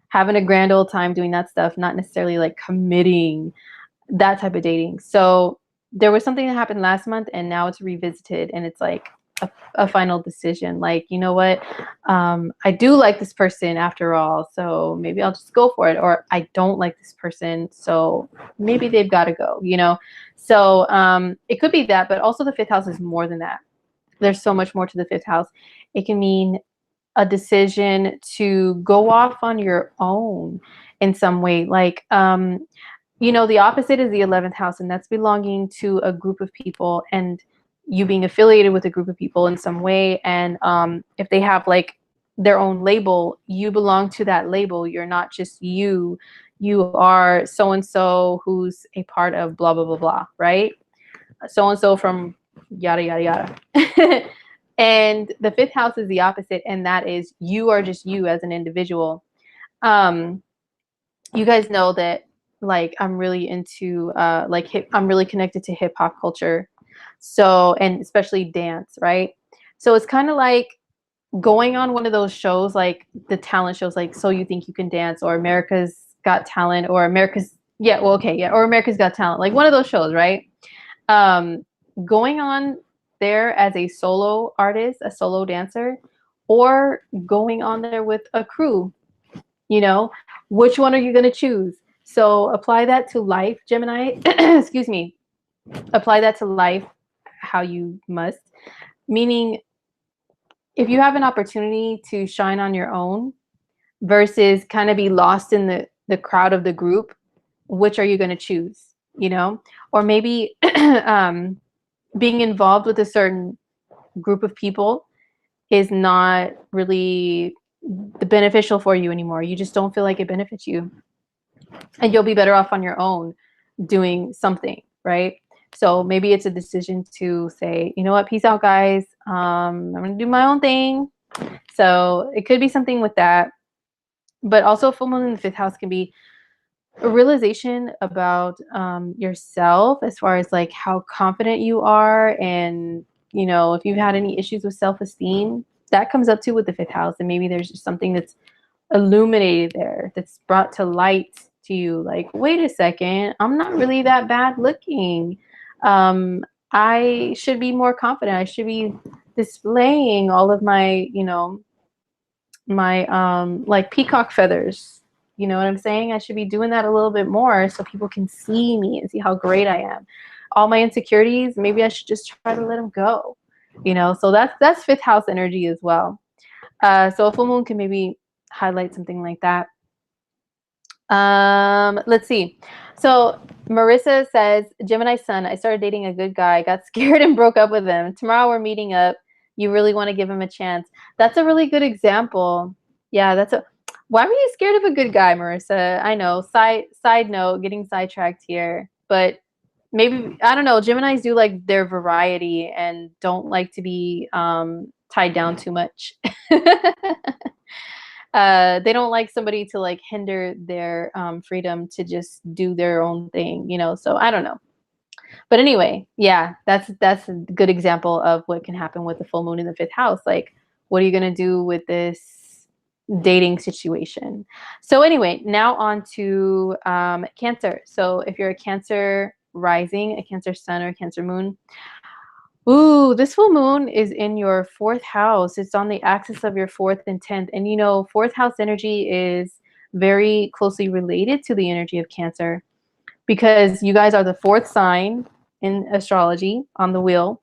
Speaker 1: having a grand old time doing that stuff, not necessarily like committing, that type of dating. So there was something that happened last month and now it's revisited and it's like a final decision. Like, you know what? I do like this person after all, so maybe I'll just go for it. Or I don't like this person, so maybe they've got to go, you know? So it could be that, but also the 5th house is more than that. There's so much more to the 5th house. It can mean a decision to go off on your own in some way. Like, you know, the opposite is the 11th house, and that's belonging to a group of people and you being affiliated with a group of people in some way. And if they have like their own label, you belong to that label. You're not just you. You are so-and-so who's a part of blah, blah, blah, blah, right? So-and-so from yada, yada, yada. And the 5th house is the opposite, and that is you are just you as an individual. You guys know that, like, I'm really into I'm really connected to hip hop culture. So, and especially dance, right? So it's kind of like going on one of those shows, like the talent shows, like So You Think You Can Dance, or America's Got Talent, or or America's Got Talent, like one of those shows, right? Um, Going on there as a solo artist, a solo dancer, or going on there with a crew, you know, which one are you going to choose? So apply that to life, Gemini. Excuse me. Apply that to life how you must. Meaning, if you have an opportunity to shine on your own versus kind of be lost in the crowd of the group, which are you going to choose? You know, or maybe being involved with a certain group of people is not really beneficial for you anymore. You just don't feel like it benefits you, and you'll be better off on your own doing something, right? So maybe it's a decision to say, you know what, peace out, guys. I'm gonna do my own thing. So it could be something with that. But also, full moon in the fifth house can be a realization about yourself, as far as like how confident you are, and you know, if you've had any issues with self-esteem, that comes up too with the fifth house. And maybe there's just something that's illuminated there, that's brought to light to you, like, wait a second, I'm not really that bad looking. I should be more confident. I should be displaying all of my, you know, my like peacock feathers. You know what I'm saying? I should be doing that a little bit more so people can see me and see how great I am. All my insecurities, maybe I should just try to let them go. You know, so that's fifth house energy as well. So a full moon can maybe highlight something like that. Let's see. So Marissa says, Gemini sun, I started dating a good guy, got scared and broke up with him. Tomorrow we're meeting up. You really want to give him a chance. That's a really good example. Yeah, why were you scared of a good guy, Marissa? I know. Side note, getting sidetracked here. But maybe, I don't know, Geminis do like their variety and don't like to be tied down too much. They don't like somebody to like hinder their freedom to just do their own thing, you know. So I don't know. But anyway, yeah, that's a good example of what can happen with the full moon in the fifth house. Like, what are you gonna do with this dating situation? So anyway, now on to Cancer. So if you're a Cancer rising, a Cancer sun, or a Cancer moon, ooh, this full moon is in your fourth house. It's on the axis of your fourth and 10th. And you know, fourth house energy is very closely related to the energy of Cancer, because you guys are the fourth sign in astrology on the wheel.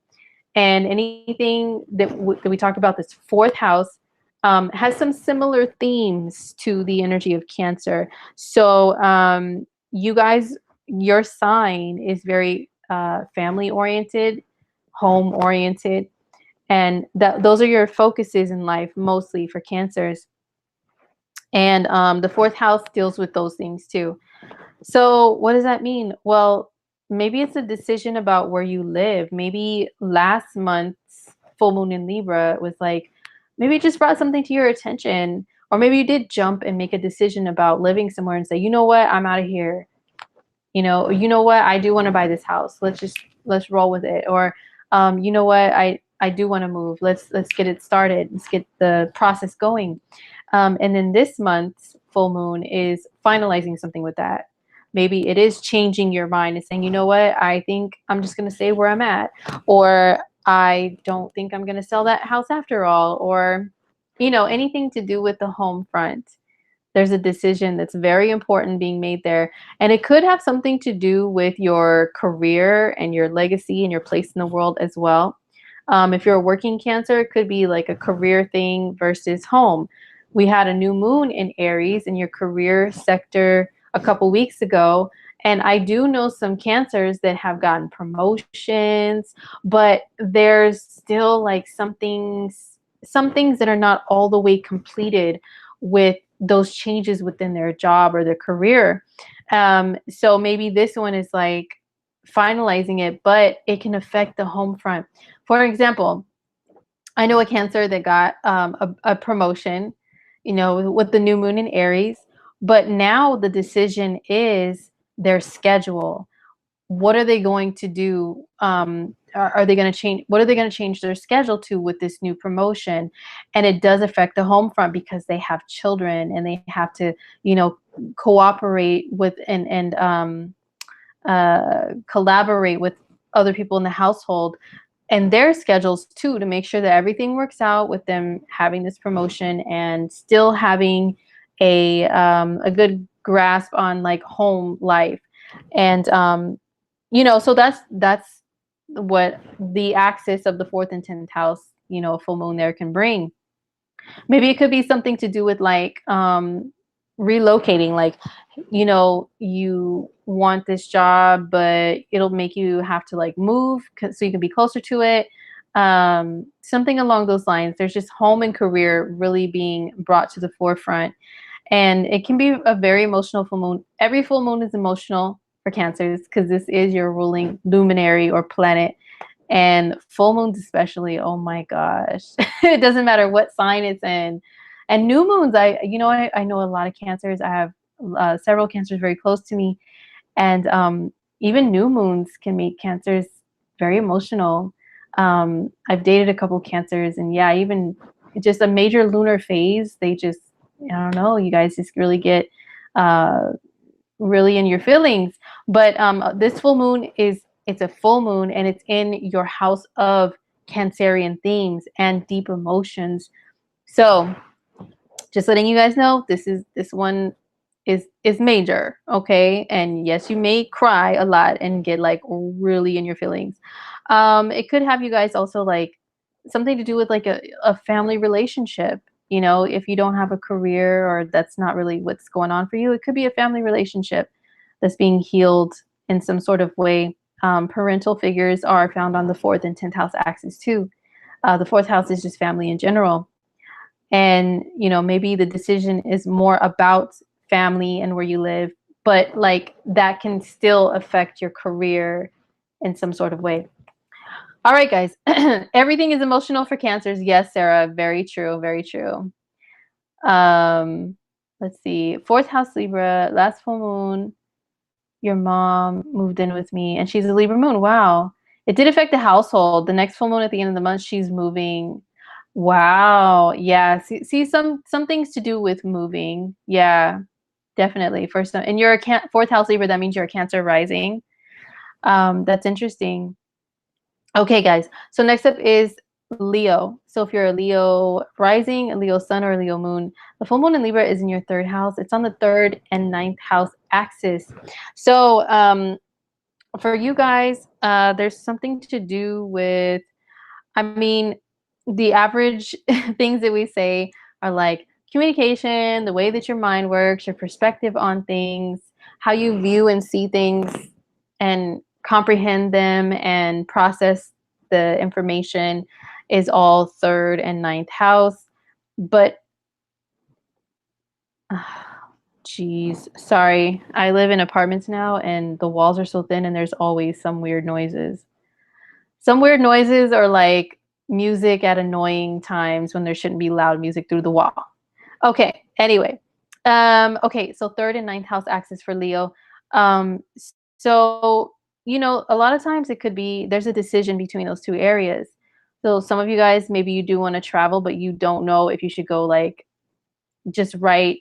Speaker 1: And anything that we talked about, this fourth house, has some similar themes to the energy of Cancer. So you guys, your sign is very family oriented, home oriented, and those are your focuses in life mostly for Cancers. And the fourth house deals with those things too. So what does that mean? Well, maybe it's a decision about where you live. Maybe last month's full moon in Libra was like, maybe it just brought something to your attention, or maybe you did jump and make a decision about living somewhere and say, you know what, I'm out of here. You know, or you know what, I do want to buy this house. Let's roll with it. Or you know what, I do want to move. Let's get it started. Let's get the process going. And then this month's full moon is finalizing something with that. Maybe it is changing your mind and saying, you know what, I think I'm just going to stay where I'm at. Or I don't think I'm going to sell that house after all. Or, you know, anything to do with the home front. There's a decision that's very important being made there. And it could have something to do with your career and your legacy and your place in the world as well. If you're a working Cancer, it could be like a career thing versus home. We had a new moon in Aries in your career sector a couple weeks ago. And I do know some Cancers that have gotten promotions, but there's still like some things that are not all the way completed with those changes within their job or their career. So maybe this one is like finalizing it, but it can affect the home front. For example, I know a Cancer that got a promotion, you know, with the new moon in Aries, but now the decision is their schedule. what are they going to do? Are they going to change? What are they going to change their schedule to with this new promotion? And it does affect the home front because they have children and they have to, you know, cooperate with and collaborate with other people in the household and their schedules too, to make sure that everything works out with them having this promotion and still having a good grasp on like home life. And you know, so that's what the axis of the fourth and 10th house, you know, a full moon there can bring. Maybe it could be something to do with like relocating, like, you know, you want this job, but it'll make you have to like move so you can be closer to it. Something along those lines. There's just home and career really being brought to the forefront. And it can be a very emotional full moon. Every full moon is emotional for Cancers because this is your ruling luminary or planet. And full moons especially, oh my gosh. It doesn't matter what sign it's in. And new moons, I know a lot of Cancers. I have several Cancers very close to me. And even new moons can make Cancers very emotional. I've dated a couple Cancers, and yeah, even just a major lunar phase, they just, I don't know, you guys just really get really in your feelings. But this full moon it's a full moon and it's in your house of Cancerian themes and deep emotions. So just letting you guys know, this one is major, okay? And yes, you may cry a lot and get like really in your feelings. It could have you guys also like something to do with like a family relationship. You know, if you don't have a career or that's not really what's going on for you, it could be a family relationship that's being healed in some sort of way. Parental figures are found on the fourth and 10th house axis too. The fourth house is just family in general. And, you know, maybe the decision is more about family and where you live, but like that can still affect your career in some sort of way. All right, guys. Everything is emotional for Cancers. Yes, Sarah. Very true. Very true. Let's see. Fourth house Libra, last full moon. Your mom moved in with me and she's a Libra moon. Wow. It did affect the household. The next full moon at the end of the month, she's moving. Wow. Yeah. See some things to do with moving. Yeah, definitely. For some, and you're a fourth house Libra. That means you're a Cancer rising. That's interesting. Okay, guys. So next up is Leo. So if you're a Leo rising, a Leo sun, or a Leo moon, the full moon in Libra is in your third house. It's on the third and ninth house axis. So for you guys, there's something to do with, I mean, the average things that we say are like communication, the way that your mind works, your perspective on things, how you view and see things and comprehend them and process the information is all third and ninth house. But geez, sorry. I live in apartments now and the walls are so thin and there's always some weird noises. Some weird noises are like music at annoying times when there shouldn't be loud music through the wall. Okay, anyway. Okay, so third and ninth house axis for Leo. So, you know, a lot of times it could be there's a decision between those two areas. So some of you guys, maybe you do want to travel, but you don't know if you should go like just right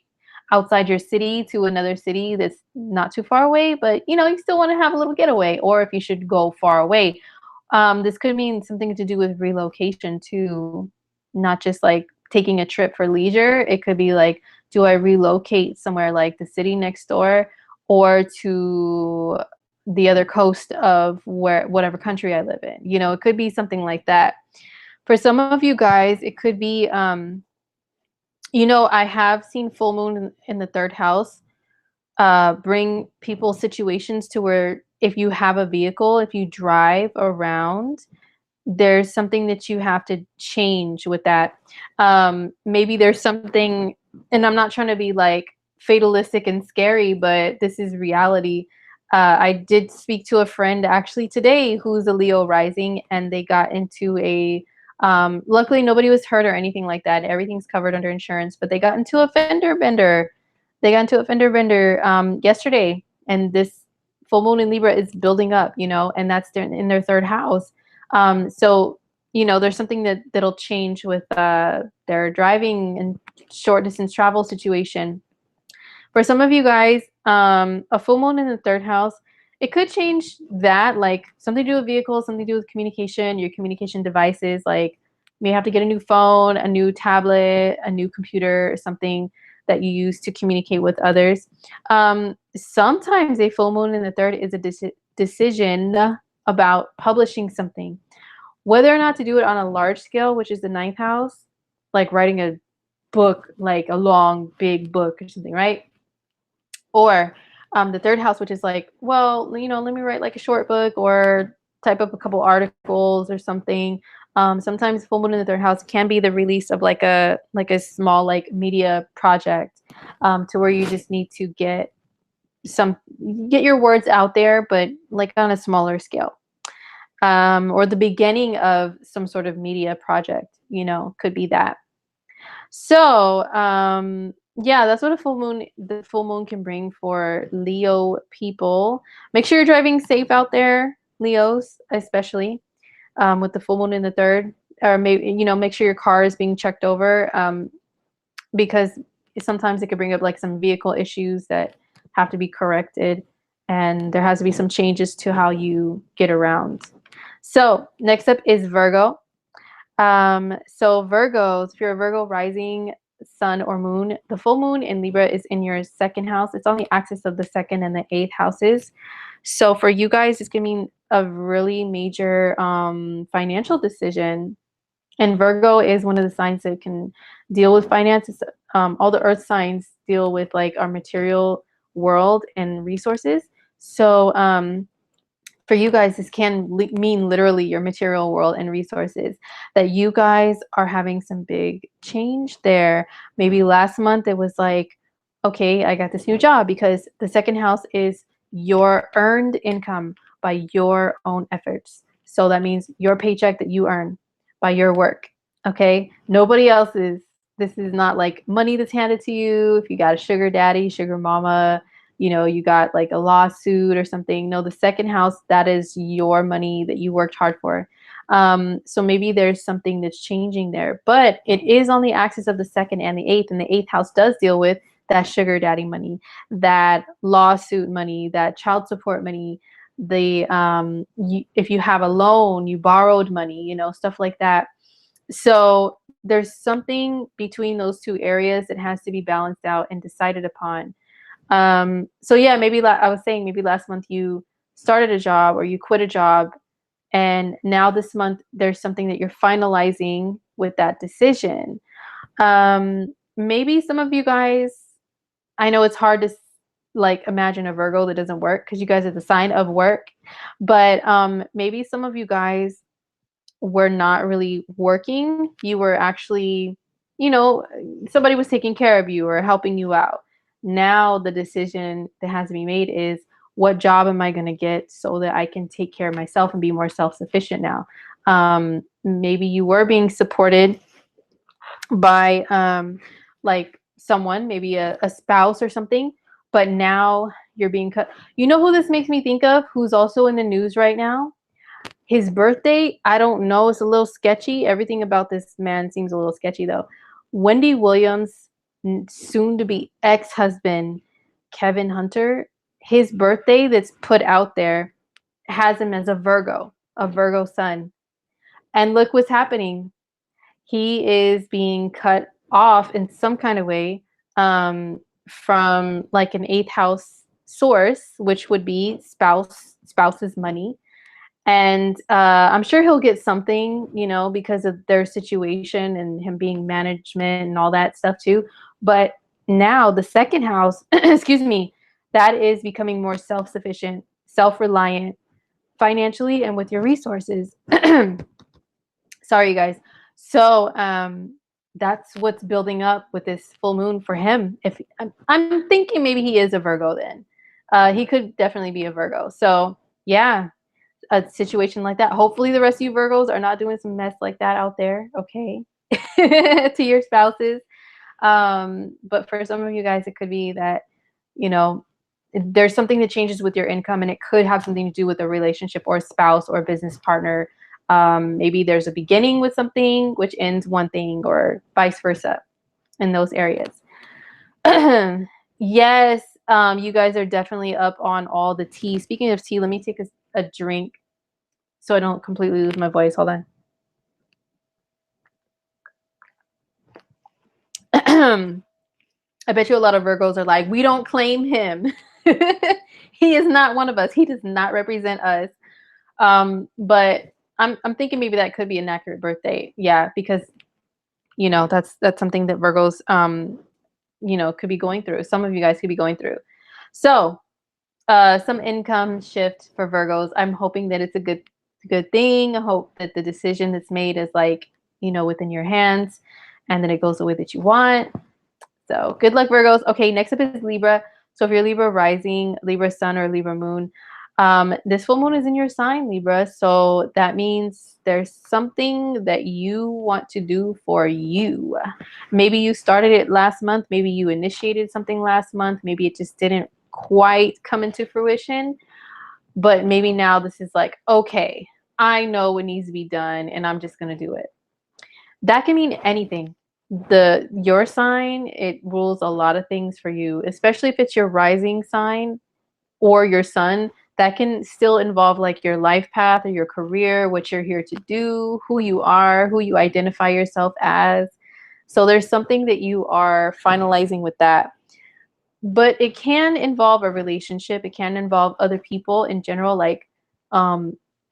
Speaker 1: outside your city to another city that's not too far away, but you know, you still want to have a little getaway, or if you should go far away. This could mean something to do with relocation too, not just like taking a trip for leisure. It could be like, do I relocate somewhere like the city next door or to the other coast of whatever country I live in? You know, it could be something like that. For some of you guys, it could be, you know, I have seen full moon in the third house bring people situations to where if you have a vehicle, if you drive around, there's something that you have to change with that. Maybe there's something, and I'm not trying to be like fatalistic and scary, but this is reality. I did speak to a friend actually today who's a Leo rising, and they got into a luckily nobody was hurt or anything like that. Everything's covered under insurance, but they got into a fender bender. They got into a fender bender yesterday, and this full moon in Libra is building up, you know, and that's in their third house. So, you know, there's something that'll change with their driving and short distance travel situation. For some of you guys, a full moon in the third house, it could change that, like something to do with vehicles, something to do with communication, your communication devices, like you may have to get a new phone, a new tablet, a new computer, or something that you use to communicate with others. Sometimes a full moon in the third is a decision about publishing something. Whether or not to do it on a large scale, which is the ninth house, like writing a book, like a long, big book or something, right? Or the third house, which is like, well, you know, let me write like a short book or type up a couple articles or something. Sometimes full moon in the third house can be the release of like a small like media project, to where you just need to get your words out there, but like on a smaller scale. Or the beginning of some sort of media project, you know, could be that. So, yeah, that's what the full moon can bring for Leo people. Make sure you're driving safe out there, Leos, especially, with the full moon in the third, or maybe, you know, make sure your car is being checked over, because sometimes it could bring up like some vehicle issues that have to be corrected, and there has to be some changes to how you get around. So next up is Virgo. So Virgos, if you're a Virgo rising, sun or moon, the full moon in Libra is in your second house. It's on the axis of the second and the eighth houses. So for you guys, it's gonna be a really major financial decision. And Virgo is one of the signs that can deal with finances. All the earth signs deal with like our material world and resources. So for you guys, this can mean literally your material world and resources, that you guys are having some big change there. Maybe last month it was like, okay, I got this new job, because the second house is your earned income by your own efforts. So that means your paycheck that you earn by your work. Okay. Nobody else's. This is not like money that's handed to you. If you got a sugar daddy, sugar mama, you know, you got like a lawsuit or something. No, the second house, that is your money that you worked hard for. So maybe there's something that's changing there, but it is on the axis of the second and the eighth house does deal with that sugar daddy money, that lawsuit money, that child support money, if you have a loan, you borrowed money, you know, stuff like that. So there's something between those two areas that has to be balanced out and decided upon. So yeah, maybe I was saying maybe last month you started a job or you quit a job, and now this month there's something that you're finalizing with that decision. Maybe some of you guys, I know it's hard to like imagine a Virgo that doesn't work because you guys are the sign of work, but maybe some of you guys were not really working. You were actually, you know, somebody was taking care of you or helping you out. Now the decision that has to be made is, what job am I going to get so that I can take care of myself and be more self-sufficient now? Maybe you were being supported by like someone, maybe a spouse or something, but now you're being cut. You know who this makes me think of, who's also in the news right now? His birthday, I don't know, it's a little sketchy. Everything about this man seems a little sketchy though. Wendy Williams' soon to be ex-husband, Kevin Hunter, his birthday that's put out there has him as a Virgo sun. And look what's happening. He is being cut off in some kind of way, from like an eighth house source, which would be spouse's money. And I'm sure he'll get something, you know, because of their situation and him being management and all that stuff too. But now the second house, excuse me, that is becoming more self-sufficient, self-reliant financially and with your resources. Sorry, you guys. So that's what's building up with this full moon for him. If I'm thinking maybe he is a Virgo, then he could definitely be a Virgo. So yeah, a situation like that. Hopefully the rest of you Virgos are not doing some mess like that out there, okay? To your spouses. But for some of you guys, it could be that, you know, there's something that changes with your income, and it could have something to do with a relationship or a spouse or a business partner. Maybe there's a beginning with something which ends one thing, or vice versa in those areas. Yes, you guys are definitely up on all the tea. Speaking of tea, let me take a drink so I don't completely lose my voice. Hold on. I bet you a lot of Virgos are like, we don't claim him. He is not one of us. He does not represent us. But I'm thinking maybe that could be an accurate birthday. Yeah, because you know that's something that Virgos you know could be going through. Some of you guys could be going through. So some income shift for Virgos. I'm hoping that it's a good thing. I hope that the decision that's made is like, you know, within your hands, and then it goes the way that you want. So good luck, Virgos. Okay, next up is Libra. So if you're Libra rising, Libra sun, or Libra moon, this full moon is in your sign, Libra. So that means there's something that you want to do for you. Maybe you started it last month. Maybe you initiated something last month. Maybe it just didn't quite come into fruition. But maybe now this is like, okay, I know what needs to be done, and I'm just going to do it. That can mean anything. Your sign, it rules a lot of things for you, especially if it's your rising sign or your sun. That can still involve like your life path or your career, what you're here to do, who you are, who you identify yourself as. So there's something that you are finalizing with that. But it can involve a relationship. It can involve other people in general, like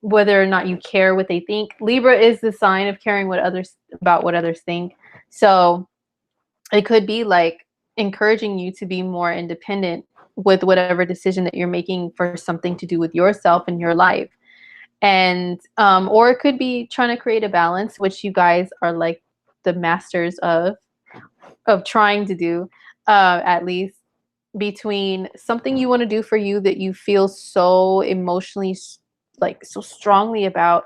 Speaker 1: whether or not you care what they think. Libra is the sign of caring about what others think. So it could be like encouraging you to be more independent with whatever decision that you're making for something to do with yourself and your life. And or it could be trying to create a balance, which you guys are like the masters of trying to do, at least, between something you want to do for you that you feel so emotionally, like so strongly about,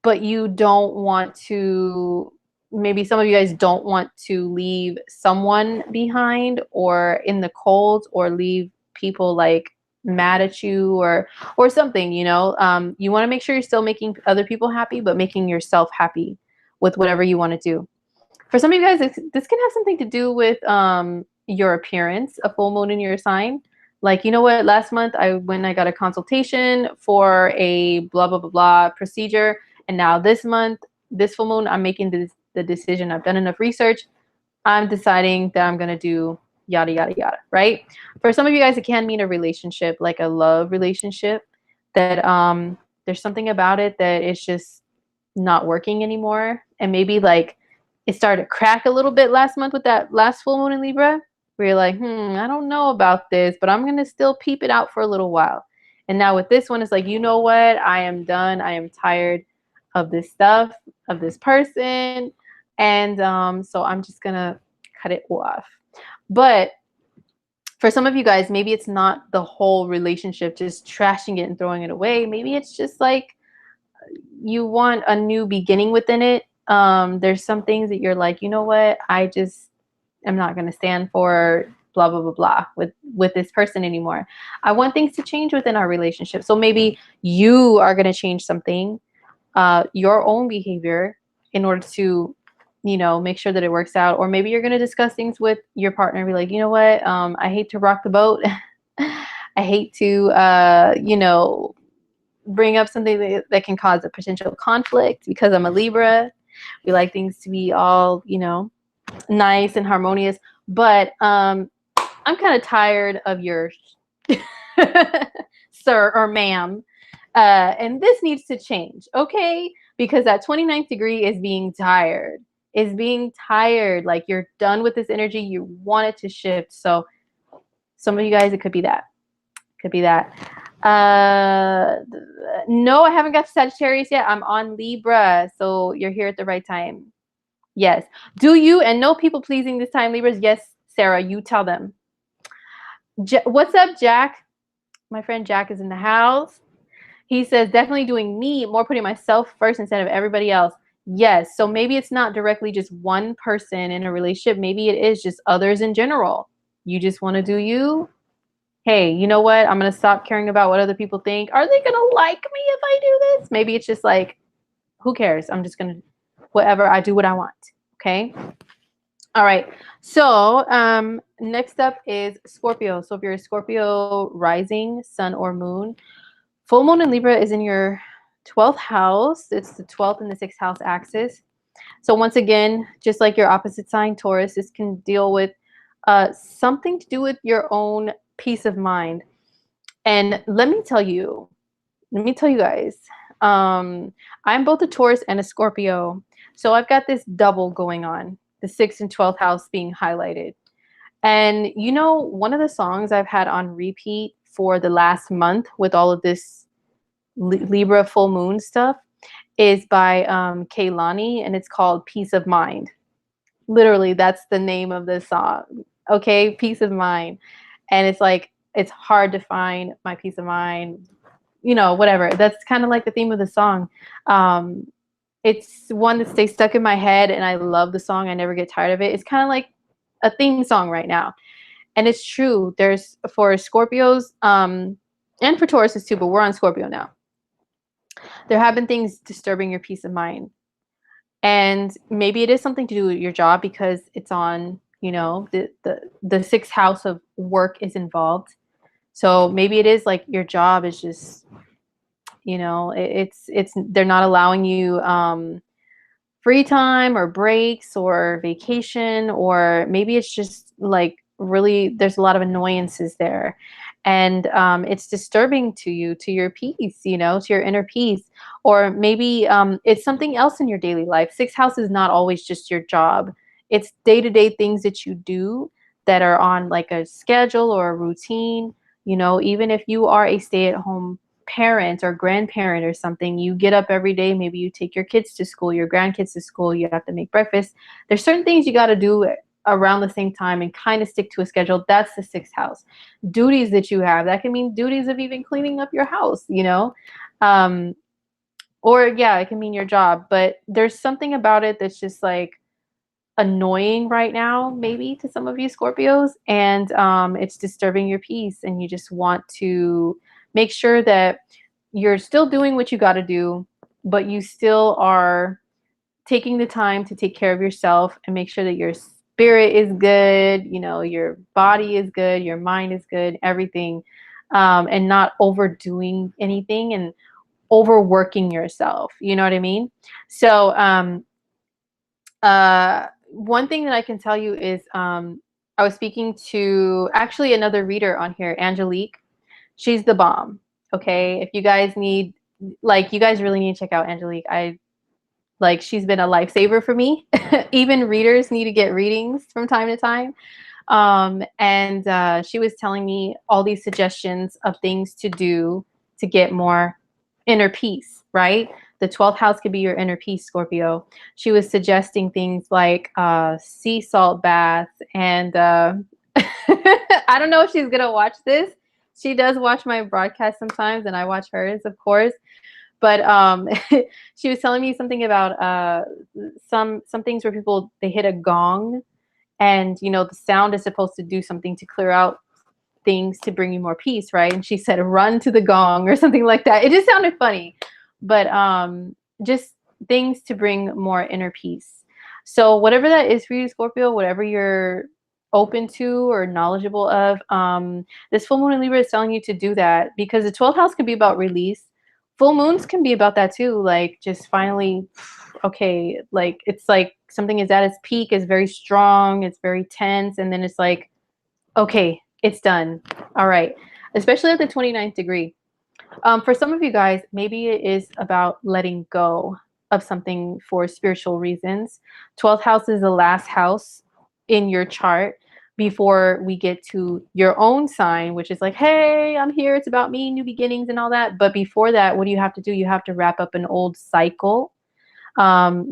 Speaker 1: but you don't want to, maybe some of you guys don't want to leave someone behind or in the cold, or leave people like mad at you, or something, you know. You want to make sure you're still making other people happy, but making yourself happy with whatever you want to do. For some of you guys, this can have something to do with your appearance, a full moon in your sign. Like, you know what, last month I got a consultation for a blah, blah, blah, blah procedure. And now this month, this full moon, I'm making the decision. I've done enough research. I'm deciding that I'm going to do yada, yada, yada, right? For some of you guys, it can mean a relationship, like a love relationship, that there's something about it that it's just not working anymore. And maybe like it started to crack a little bit last month with that last full moon in Libra, where you're like, I don't know about this, but I'm going to still peep it out for a little while. And now with this one, it's like, you know what? I am done. I am tired of this stuff, of this person. And so I'm just going to cut it off. But for some of you guys, maybe it's not the whole relationship, just trashing it and throwing it away. Maybe it's just like you want a new beginning within it. There's some things that you're like, you know what, I just am not going to stand for blah, blah, blah, blah with this person anymore. I want things to change within our relationship. So maybe you are going to change something, your own behavior, in order to, you know, make sure that it works out. Or maybe you're going to discuss things with your partner and be like, you know what, I hate to rock the boat. I hate to, you know, bring up something that can cause a potential conflict, because I'm a Libra. We like things to be all, you know, nice and harmonious. But I'm kind of tired of your sir or ma'am. And this needs to change, okay? Because that 29th degree is being tired. Is being tired. Like you're done with this energy. You want it to shift. So some of you guys, it could be that. Could be that. No, I haven't got to Sagittarius yet. I'm on Libra. So you're here at the right time. Yes. Do you, and no people pleasing this time, Libras? Yes, Sarah, you tell them. What's up, Jack? My friend Jack is in the house. He says, definitely doing me, more putting myself first instead of everybody else. Yes. So maybe it's not directly just one person in a relationship. Maybe it is just others in general. You just want to do you. hey, you know what? I'm going to stop caring about what other people think. Are they going to like me if I do this? Maybe it's just like, who cares? I'm just going to, whatever, I do what I want. Okay. All right. So next up is Scorpio. So if you're a Scorpio rising, sun or moon, full moon in Libra is in your 12th house. It's the 12th and the 6th house axis. So once again, just like your opposite sign, Taurus, this can deal with something to do with your own peace of mind. And let me tell you guys, I'm both a Taurus and a Scorpio. So I've got this double going on, the 6th and 12th house being highlighted. And you know, one of the songs I've had on repeat for the last month with all of this Libra full moon stuff is by Kehlani, and it's called Peace of Mind. Literally, that's the name of the song. Okay, Peace of Mind. And it's like, it's hard to find my peace of mind, you know, whatever. That's kind of like the theme of the song. It's one that stays stuck in my head, and I love the song. I never get tired of it. It's kind of like a theme song right now. And it's true. There's, for Scorpios, and for Tauruses too, but we're on Scorpio now. There have been things disturbing your peace of mind. And maybe it is something to do with your job because it's on, you know, the 6th house of work is involved. So maybe it is like your job is just, you know, it's they're not allowing you free time or breaks or vacation, or maybe it's just like really there's a lot of annoyances there, and it's disturbing to you, to your peace, you know, to your inner peace. Or maybe it's something else in your daily life. 6th house is not always just your job. It's day-to-day things that you do that are on like a schedule or a routine. You know, even if you are a stay-at-home parent or grandparent or something, you get up every day, maybe you take your kids to school, your grandkids to school, you have to make breakfast. There's certain things you got to do around the same time and kind of stick to a schedule. That's the 6th house. Duties that you have, that can mean duties of even cleaning up your house, you know, or yeah, it can mean your job. But there's something about it that's just like annoying right now, maybe to some of you Scorpios, and it's disturbing your peace, and you just want to make sure that you're still doing what you got to do, but you still are taking the time to take care of yourself and make sure that your spirit is good, you know, your body is good, your mind is good, everything, and not overdoing anything and overworking yourself. You know what I mean? So, one thing that I can tell you is I was speaking to actually another reader on here, Angelique. She's the bomb. Okay. If you guys need, like, you guys really need to check out Angelique. She's been a lifesaver for me. Even readers need to get readings from time to time. And she was telling me all these suggestions of things to do to get more inner peace, right? The 12th house could be your inner peace, Scorpio. She was suggesting things like sea salt baths. And I don't know if she's going to watch this. She does watch my broadcast sometimes, and I watch hers, of course. But she was telling me something about some things where people, they hit a gong, and you know the sound is supposed to do something to clear out things to bring you more peace, right? And she said run to the gong or something like that. It just sounded funny, but just things to bring more inner peace. So whatever that is for you, Scorpio, whatever you're open to or knowledgeable of, this full moon in Libra is telling you to do that, because the 12th house can be about release. Full moons can be about that too, like just finally, okay, like it's like something is at its peak, is very strong, it's very tense, and then it's like, okay, it's done. All right. Especially at the 29th degree. For some of you guys, maybe it is about letting go of something for spiritual reasons. 12th house is the last house in your chart before we get to your own sign, which is like, hey, I'm here. It's about me, new beginnings and all that. But before that, what do you have to do? You have to wrap up an old cycle,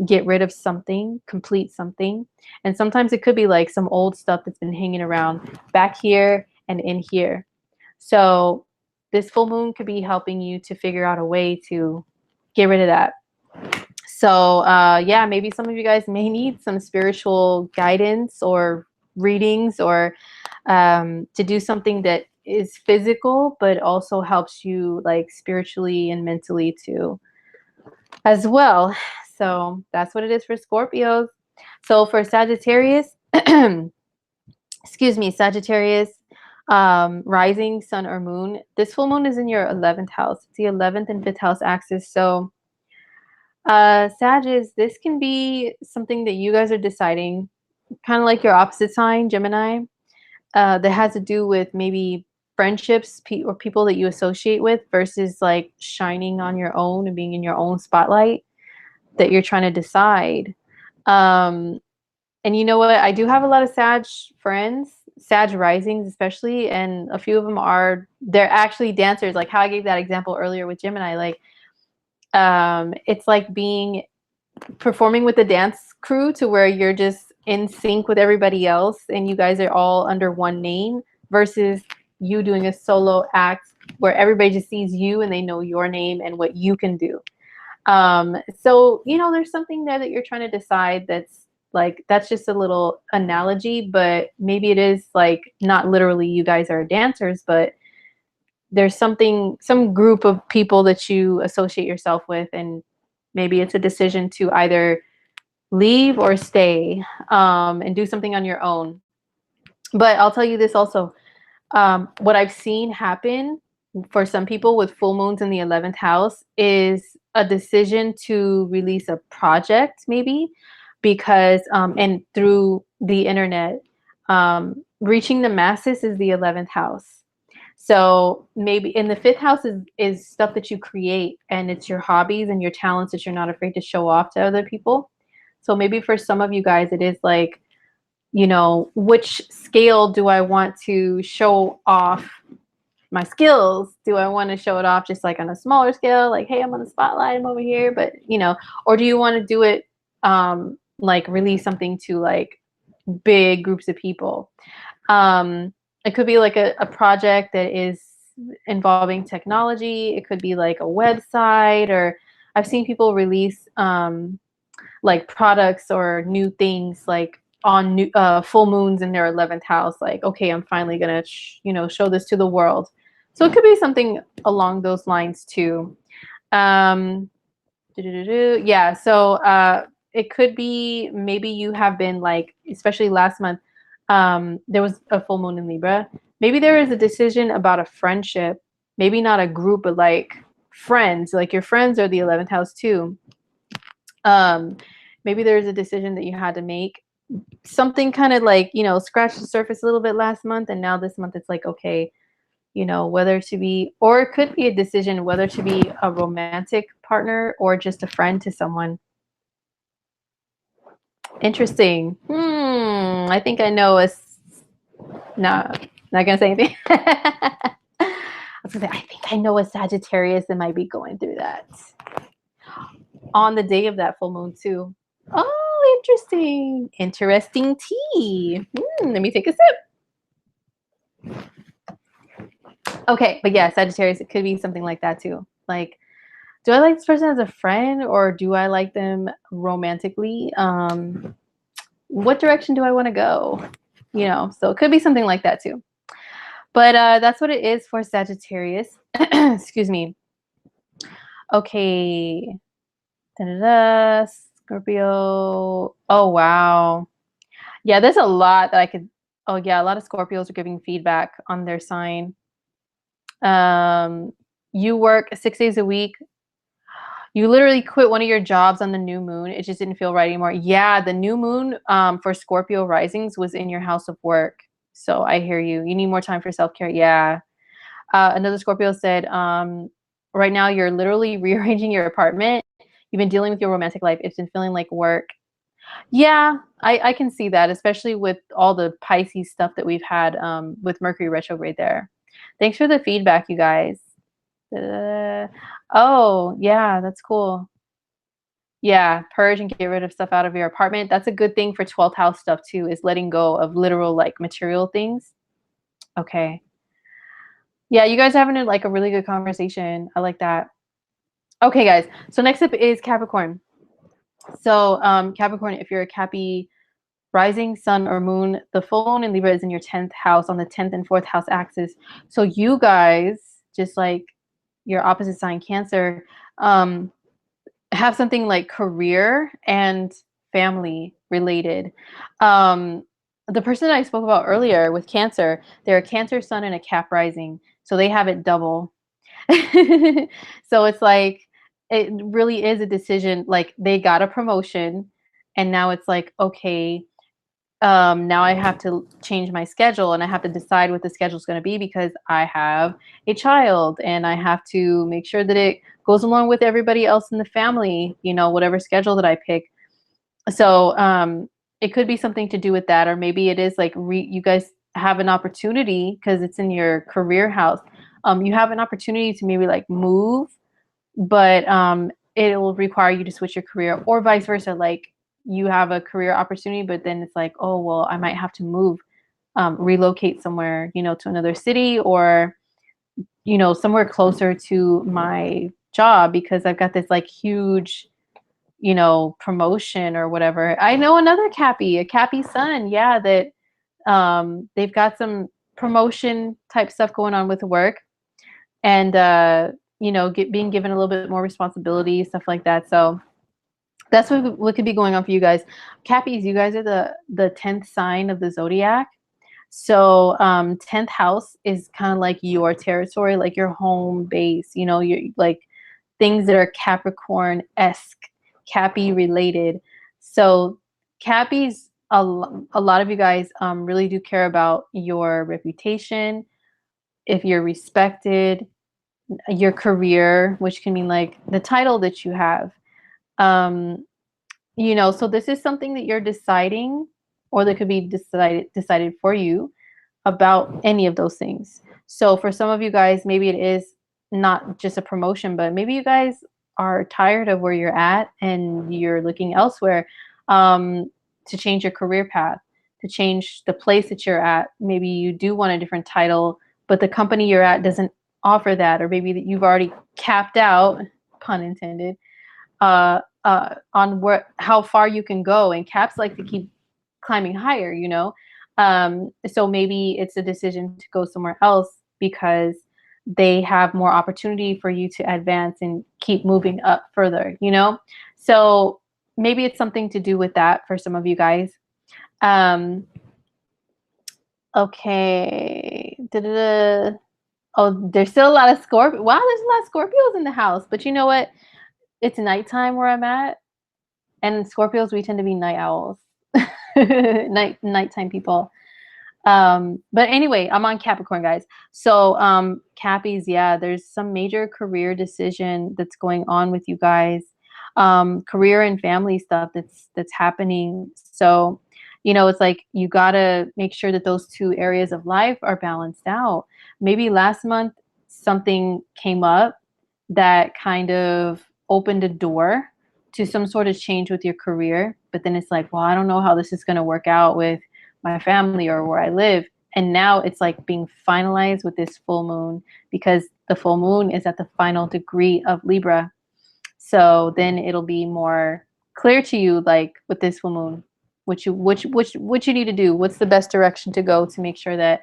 Speaker 1: get rid of something, complete something. And sometimes it could be like some old stuff that's been hanging around back here and in here. So this full moon could be helping you to figure out a way to get rid of that. So yeah, maybe some of you guys may need some spiritual guidance or readings, or to do something that is physical, but also helps you like spiritually and mentally too as well. So that's what it is for Scorpios. So for Sagittarius, excuse me, Sagittarius, rising, sun, or moon. This full moon is in your 11th house. It's the 11th and 5th house axis. So, Sagittarius, this can be something that you guys are deciding, kind of like your opposite sign, Gemini, that has to do with maybe friendships or people that you associate with versus like shining on your own and being in your own spotlight that you're trying to decide. And you know what? I do have a lot of Sag friends, Sag risings especially, and a few of them they're actually dancers. Like how I gave that example earlier with Gemini. Like, it's like performing with the dance crew to where you're just in sync with everybody else, and you guys are all under one name versus you doing a solo act where everybody just sees you and they know your name and what you can do. So you know, there's something there that you're trying to decide that's just a little analogy, but maybe it is like not literally you guys are dancers, but there's some group of people that you associate yourself with, and maybe it's a decision to either leave or stay, and do something on your own. But I'll tell you this also, what I've seen happen for some people with full moons in the 11th house is a decision to release a project maybe because and through the internet, reaching the masses is the 11th house. So maybe in the 5th house is stuff that you create, and it's your hobbies and your talents that you're not afraid to show off to other people. So maybe for some of you guys it is like, you know, which scale do I want to show off my skills? Do I want to show it off just like on a smaller scale, like, hey, I'm on the spotlight, I'm over here, but you know, or do you want to do it like release something to like big groups of people? It could be like a project that is involving technology. It could be like a website, or I've seen people release like products or new things like on new full moons in their 11th house. Like, okay, I'm finally gonna show this to the world. So it could be something along those lines too. Yeah, so it could be maybe you have been like, especially last month, there was a full moon in Libra. Maybe there is a decision about a friendship, maybe not a group, but like friends, like your friends are the 11th house too. Maybe there's a decision that you had to make, something kind of like, scratch the surface a little bit last month, and now this month it's like, okay, whether to be, or it could be a decision whether to be a romantic partner or just a friend to someone. Interesting. I think I know no, not gonna say anything. I was gonna say, I think I know a Sagittarius that might be going through that on the day of that full moon too. Oh, interesting tea. Let me take a sip. Okay, but yeah, Sagittarius, it could be something like that too. Like, do I like this person as a friend, or do I like them romantically? What direction do I want to go? So it could be something like that too. But that's what it is for Sagittarius. Excuse me. Okay. Da-da-da. Scorpio. Oh, wow. Yeah, there's a lot that I could. Oh, yeah, a lot of Scorpios are giving feedback on their sign. You work 6 days a week. You literally quit one of your jobs on the new moon. It just didn't feel right anymore. Yeah, the new moon for Scorpio risings was in your house of work. So I hear you. You need more time for self-care. Yeah. Another Scorpio said, right now you're literally rearranging your apartment. You've been dealing with your romantic life. It's been feeling like work. Yeah, I can see that, especially with all the Pisces stuff that we've had with Mercury retrograde there. Thanks for the feedback, you guys. Oh, yeah, that's cool. Yeah, purge and get rid of stuff out of your apartment. That's a good thing for 12th house stuff too, is letting go of literal like material things. Okay. Yeah, you guys are having like a really good conversation. I like that. Okay, guys. So next up is Capricorn. So Capricorn, if you're a Cappy rising, sun, or moon. The full moon in Libra is in your 10th house on the 10th and 4th house axis. So you guys, just like your opposite sign, Cancer, have something like career and family related. The person that I spoke about earlier with Cancer, they're a Cancer sun and a Cap rising. So they have it double. So it's like, it really is a decision. Like they got a promotion and now it's like, okay, now I have to change my schedule and I have to decide what the schedule is going to be because I have a child and I have to make sure that it goes along with everybody else in the family, you know, whatever schedule that I pick. So it could be something to do with that, or maybe it is like you guys have an opportunity because it's in your career house. You have an opportunity to maybe like move, but it will require you to switch your career, or vice versa. Like you have a career opportunity, but then it's like, oh, well, I might have to move, relocate somewhere, you know, to another city or, you know, somewhere closer to my job because I've got this like huge, you know, promotion or whatever. I know another a Cappy son. Yeah. That they've got some promotion type stuff going on with work and, you know, being given a little bit more responsibility, stuff like that. So that's what could be going on for you guys. Cappies, you guys are the 10th sign of the zodiac. So 10th house is kind of like your territory, like your home base, you know, you're like things that are Capricorn-esque, Cappy related. So Cappies, a lot of you guys really do care about your reputation, if you're respected, your career, which can mean like the title that you have. Um, you know, so this is something that you're deciding, or that could be decided for you about any of those things. So for some of you guys, maybe it is not just a promotion, but maybe you guys are tired of where you're at and you're looking elsewhere, to change your career path, to change the place that you're at. Maybe you do want a different title, but the company you're at doesn't offer that, or maybe that you've already capped out, pun intended, on how far you can go. And caps like to keep climbing higher, you know? So maybe it's a decision to go somewhere else because they have more opportunity for you to advance and keep moving up further, you know? So maybe it's something to do with that for some of you guys. Okay. Da-da-da. Oh, there's still a lot of Scorpio. Wow, there's a lot of Scorpios in the house. But you know what? It's nighttime where I'm at. And Scorpios, we tend to be night owls. Nighttime people. But anyway, I'm on Capricorn, guys. So Cappies, yeah, there's some major career decision that's going on with you guys. Career and family stuff that's happening. So, you know, it's like you gotta make sure that those two areas of life are balanced out. Maybe last month something came up that kind of opened a door to some sort of change with your career, but then it's like, well, I don't know how this is going to work out with my family or where I live. And now it's like being finalized with this full moon, because the full moon is at the final degree of Libra. So then it'll be more clear to you, like with this full moon, what you need to do, what's the best direction to go to make sure that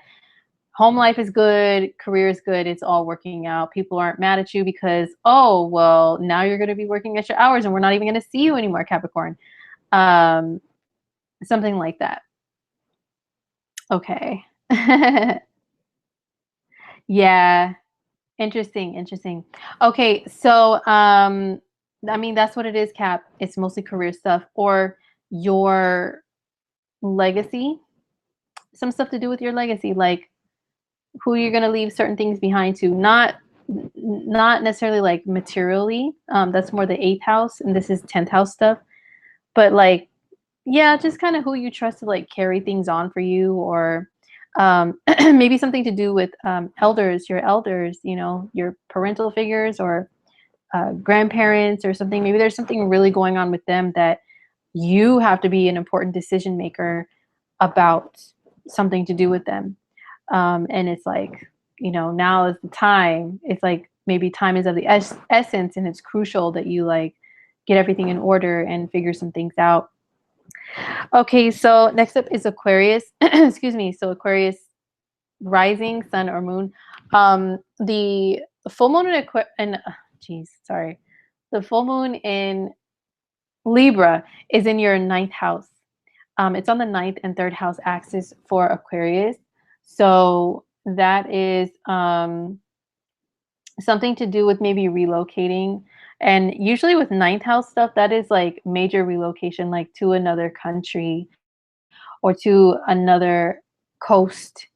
Speaker 1: home life is good, career is good, it's all working out. People aren't mad at you because, oh, well, now you're going to be working extra hours and we're not even going to see you anymore, Capricorn. Something like that. Okay. Yeah. Interesting. Okay, so I mean, that's what it is, Cap. It's mostly career stuff or your legacy. Some stuff to do with your legacy, like who you're going to leave certain things behind to, not necessarily like materially. That's more the 8th house, and this is 10th house stuff. But like, yeah, just kind of who you trust to like carry things on for you, or maybe something to do with elders, your elders, you know, your parental figures or grandparents or something. Maybe there's something really going on with them that you have to be an important decision maker about, something to do with them. And it's like, you know, now is the time. It's like maybe time is of the essence, and it's crucial that you like get everything in order and figure some things out. Okay, so next up is Aquarius. Excuse me. So Aquarius rising, sun or moon. The full moon sorry. The full moon in Libra is in your ninth house. It's on the ninth and third house axis for Aquarius. So that is something to do with maybe relocating. And usually with ninth house stuff, that is like major relocation, like to another country or to another coast,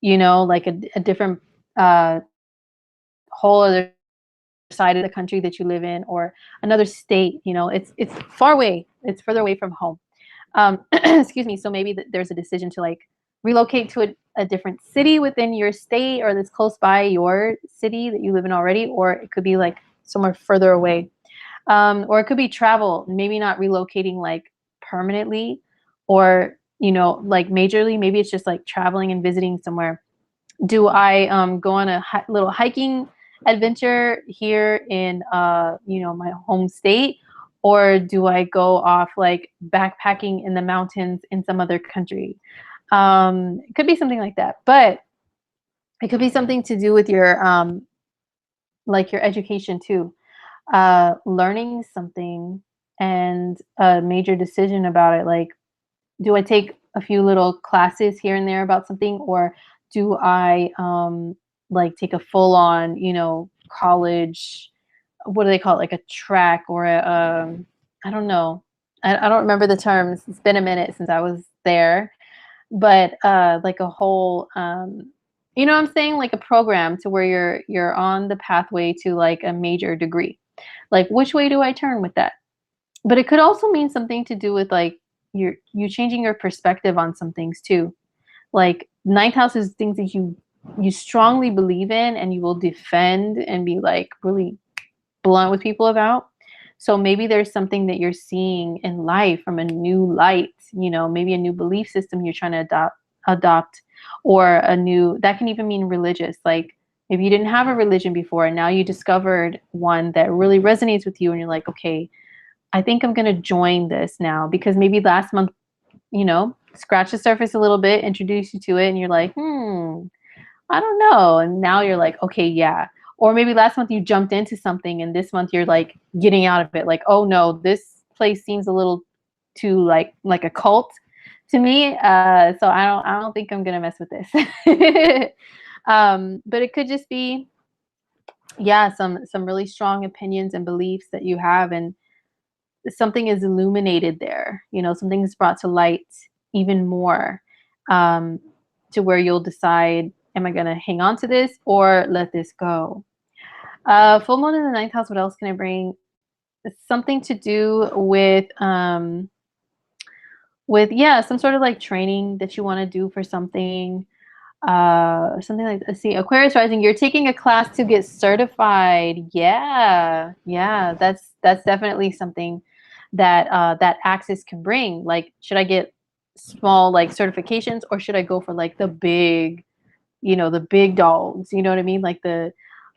Speaker 1: like a different whole other side of the country that you live in, or another state. It's far away. It's further away from home. Excuse me. So maybe there's a decision to like relocate to a different city within your state or that's close by your city that you live in already, or it could be like somewhere further away. Or it could be travel, maybe not relocating like permanently or, like majorly. Maybe it's just like traveling and visiting somewhere. Do I go on a little hiking adventure here in, my home state? Or do I go off like backpacking in the mountains in some other country? It could be something like that, but it could be something to do with your, like your education too. Learning something and a major decision about it. Like, do I take a few little classes here and there about something, or do I like take a full on, college, what do they call it? Like a track or I don't know. I don't remember the terms. It's been a minute since I was there, but like a whole, you know what I'm saying? Like a program to where you're on the pathway to like a major degree. Like, which way do I turn with that? But it could also mean something to do with like you changing your perspective on some things too. Like ninth house is things that you strongly believe in and you will defend and be like really blunt with people about. So maybe there's something that you're seeing in life from a new light, maybe a new belief system you're trying to adopt, or a new, that can even mean religious. Like maybe you didn't have a religion before and now you discovered one that really resonates with you and you're like, okay, I think I'm going to join this now because maybe last month, scratch the surface a little bit, introduce you to it, and you're like, I don't know. And now you're like, okay, yeah. Or maybe last month you jumped into something and this month you're like getting out of it. Like, oh no, this place seems a little too like a cult to me. So I don't think I'm gonna mess with this. But it could just be, yeah, some really strong opinions and beliefs that you have, and something is illuminated there. Something is brought to light even more, um, to where you'll decide, am I going to hang on to this or let this go? Full moon in the ninth house. What else can I bring? It's something to do with yeah, some sort of like training that you want to do for something. Something like, let's see, Aquarius rising, you're taking a class to get certified. Yeah, that's definitely something that that axis can bring. Like, should I get small like certifications, or should I go for like the big, the big dogs? You know what I mean? Like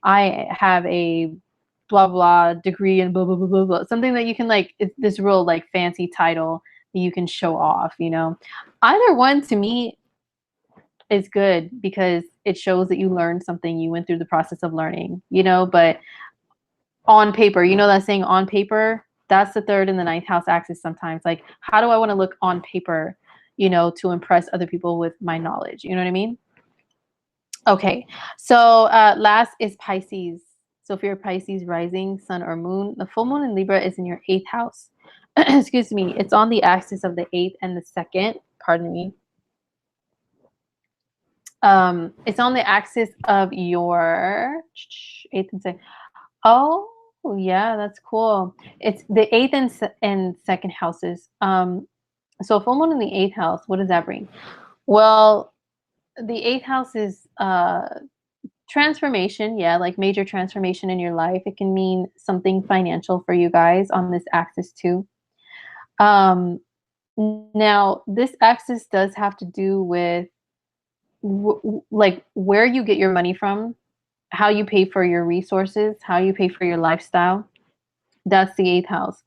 Speaker 1: I have a blah blah degree and blah blah blah blah blah. Something that you can like, it's this real like fancy title that you can show off. Either one to me is good because it shows that you learned something, you went through the process of learning, but on paper, that saying on paper, that's the third and the ninth house axis sometimes. Like, how do I want to look on paper, to impress other people with my knowledge? You know what I mean? Okay. So last is Pisces. So if you're a Pisces rising, sun or moon, the full moon in Libra is in your eighth house. Excuse me. It's on the axis of the eighth and the second. Pardon me. It's on the axis of your eighth and second. Oh, yeah, that's cool. It's the eighth and second houses. So full moon in the eighth house, what does that bring? Well, the eighth house is transformation. Yeah, like major transformation in your life. It can mean something financial for you guys on this axis too. Now, this axis does have to do with like where you get your money from, how you pay for your resources, how you pay for your lifestyle. That's the eighth house,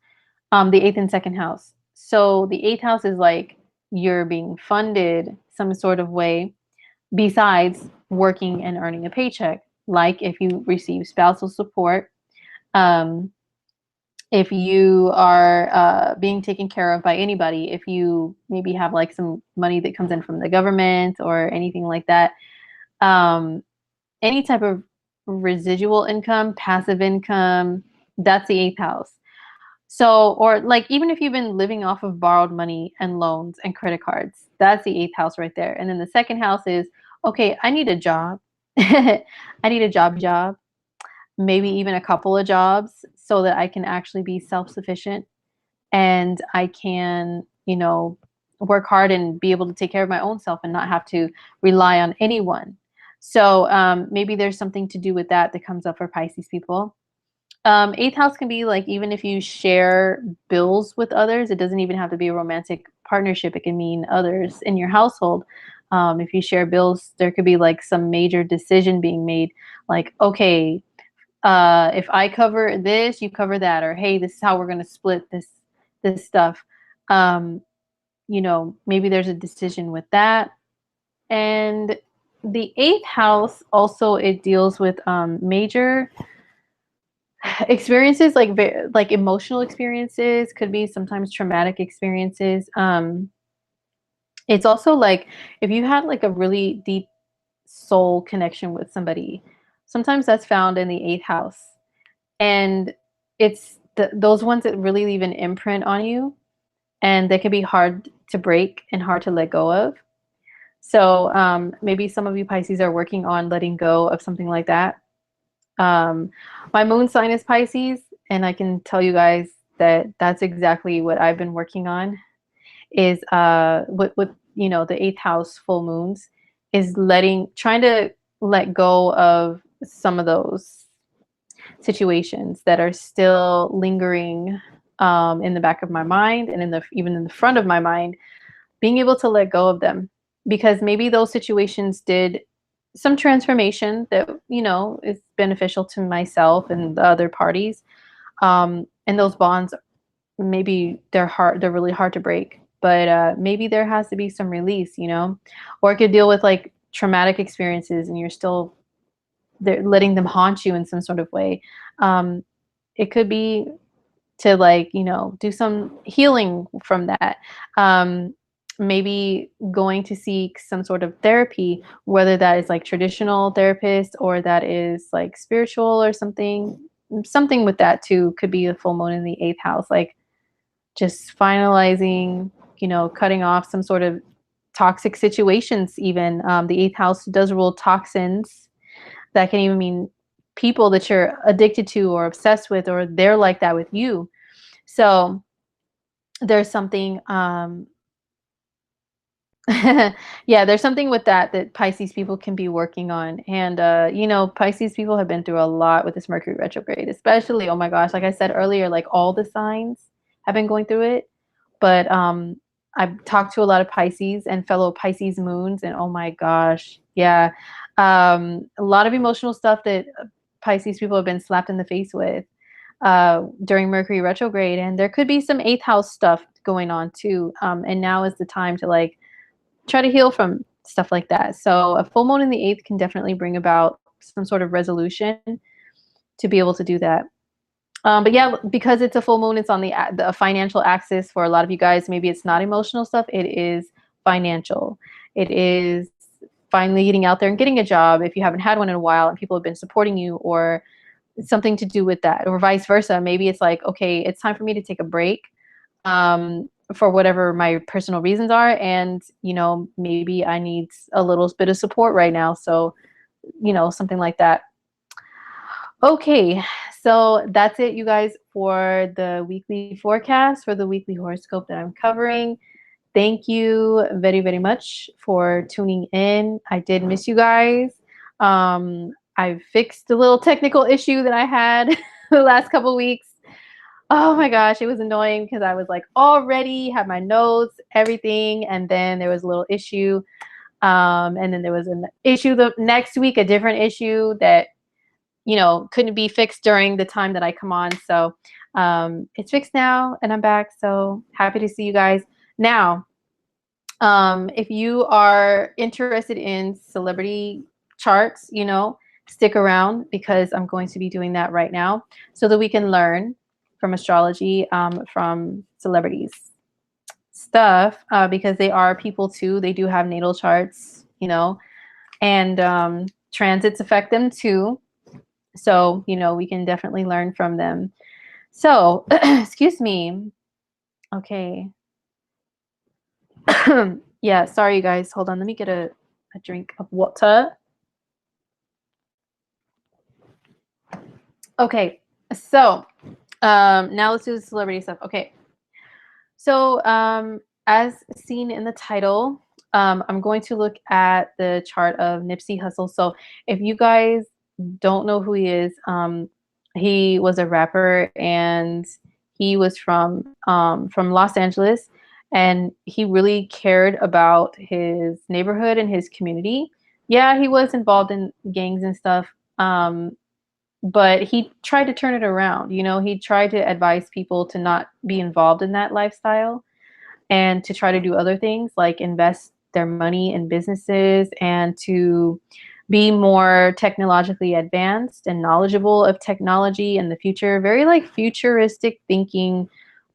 Speaker 1: the eighth and second house. So the eighth house is like you're being funded some sort of way besides working and earning a paycheck. Like if you receive spousal support, um, if you are being taken care of by anybody, if you maybe have like some money that comes in from the government or anything like that, um, any type of residual income, passive income, that's the eighth house. So, or like even if you've been living off of borrowed money and loans and credit cards, that's the eighth house right there. And then the second house is, okay, I need a job. I need a job, maybe even a couple of jobs so that I can actually be self-sufficient and I can, work hard and be able to take care of my own self and not have to rely on anyone. So maybe there's something to do with that that comes up for Pisces people. Eighth house can be like even if you share bills with others, it doesn't even have to be a romantic partnership. It can mean others in your household. If you share bills, there could be like some major decision being made, like, okay, if I cover this, you cover that, or hey, this is how we're going to split this stuff. Um, maybe there's a decision with that. And the eighth house also, it deals with major experiences, like emotional experiences, could be sometimes traumatic experiences. It's also like if you had like a really deep soul connection with somebody, sometimes that's found in the eighth house. And it's those ones that really leave an imprint on you, and they can be hard to break and hard to let go of. So maybe some of you Pisces are working on letting go of something like that. My moon sign is Pisces, and I can tell you guys that that's exactly what I've been working on. Is with the eighth house full moons is trying to let go of some of those situations that are still lingering in the back of my mind and even in the front of my mind, being able to let go of them because maybe those situations did some transformation that is beneficial to myself and the other parties, and those bonds, maybe they're really hard to break, but maybe there has to be some release, or it could deal with like traumatic experiences and you're still they're letting them haunt you in some sort of way. um, it could be to like do some healing from that. Maybe going to seek some sort of therapy, whether that is like traditional therapist or that is like spiritual or something with that too. Could be a full moon in the eighth house, like just finalizing, cutting off some sort of toxic situations. Even the eighth house does rule toxins. That can even mean people that you're addicted to or obsessed with, or they're like that with you. So there's something, yeah, there's something with that Pisces people can be working on. And, Pisces people have been through a lot with this Mercury retrograde, especially, oh my gosh, like I said earlier, like all the signs have been going through it. But I've talked to a lot of Pisces and fellow Pisces moons, and oh my gosh, yeah, a lot of emotional stuff that Pisces people have been slapped in the face with during Mercury retrograde. And there could be some eighth house stuff going on too. And now is the time to like try to heal from stuff like that. So a full moon in the eighth can definitely bring about some sort of resolution to be able to do that. But yeah, because it's a full moon, it's on the financial axis for a lot of you guys. Maybe it's not emotional stuff. It is financial. It is finally getting out there and getting a job if you haven't had one in a while and people have been supporting you, or something to do with that, or vice versa. Maybe it's like, okay, it's time for me to take a break for whatever my personal reasons are. And, maybe I need a little bit of support right now. So, something like that. Okay, so that's it, you guys, for the weekly forecast, for the weekly horoscope that I'm covering. Thank you very, very much for tuning in. I did miss you guys. I fixed a little technical issue that I had the last couple weeks. Oh my gosh, it was annoying because I was like already had my notes, everything, and then there was a little issue. And then there was an issue the next week, a different issue that you know, couldn't be fixed during the time that I come on. So it's fixed now and I'm back. So happy to see you guys. Now, if you are interested in celebrity charts, you know, stick around because I'm going to be doing that right now so that we can learn from astrology from celebrities stuff because they are people too. They do have natal charts, you know, and transits affect them too. So, you know, we can definitely learn from them. So, excuse me. Okay. Yeah, sorry, you guys. Hold on. Let me get a drink of water. Okay. So, now let's do the celebrity stuff. Okay. So, as seen in the title, I'm going to look at the chart of Nipsey Hussle. So, if you guys don't know who he was a rapper and he was from Los Angeles, and he really cared about his neighborhood and his community. Yeah, he was involved in gangs and stuff. But he tried to turn it around. You know, he tried to advise people to not be involved in that lifestyle and to try to do other things like invest their money in businesses and to be more technologically advanced and knowledgeable of technology in the future. Very like futuristic thinking,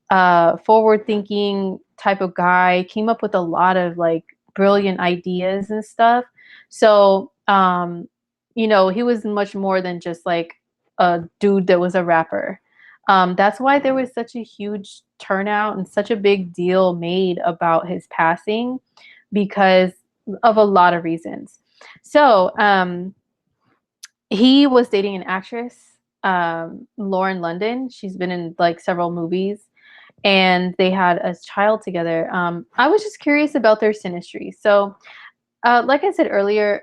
Speaker 1: forward thinking type of guy. Came up with a lot of like brilliant ideas and stuff. So, you know, he was much more than just like a dude that was a rapper. That's why there was such a huge turnout and such a big deal made about his passing because of a lot of reasons. So, he was dating an actress, Lauren London. She's been in like several movies and they had a child together. I was just curious about their synastry. So, like I said earlier,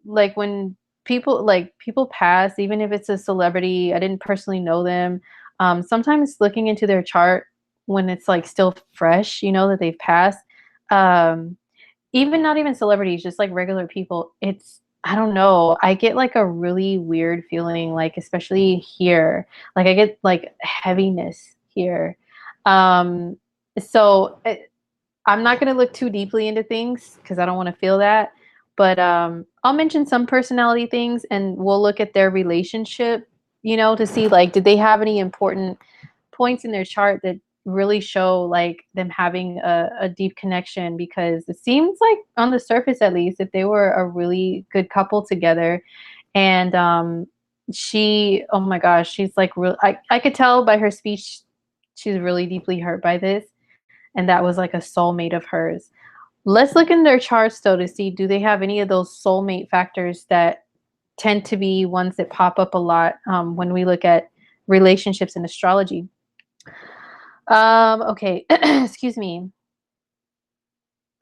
Speaker 1: like when people pass, even if it's a celebrity, I didn't personally know them. Sometimes looking into their chart when it's like still fresh, you know that they've passed. Um, Even not even celebrities, just like regular people. It's I don't know. I get like a really weird feeling, like especially here. Like I get like heaviness here. Um, so I'm not going to look too deeply into things because I don't want to feel that. But I'll mention some personality things and we'll look at their relationship, you know, to see like, did they have any important points in their chart that really show like them having a deep connection? Because it seems like on the surface, at least, if they were a really good couple together. And oh my gosh, she's like, real. I could tell by her speech, she's really deeply hurt by this and that was like a soulmate of hers. Let's look in their charts though to see do they have any of those soulmate factors that tend to be ones that pop up a lot when we look at relationships in astrology. Okay, excuse me.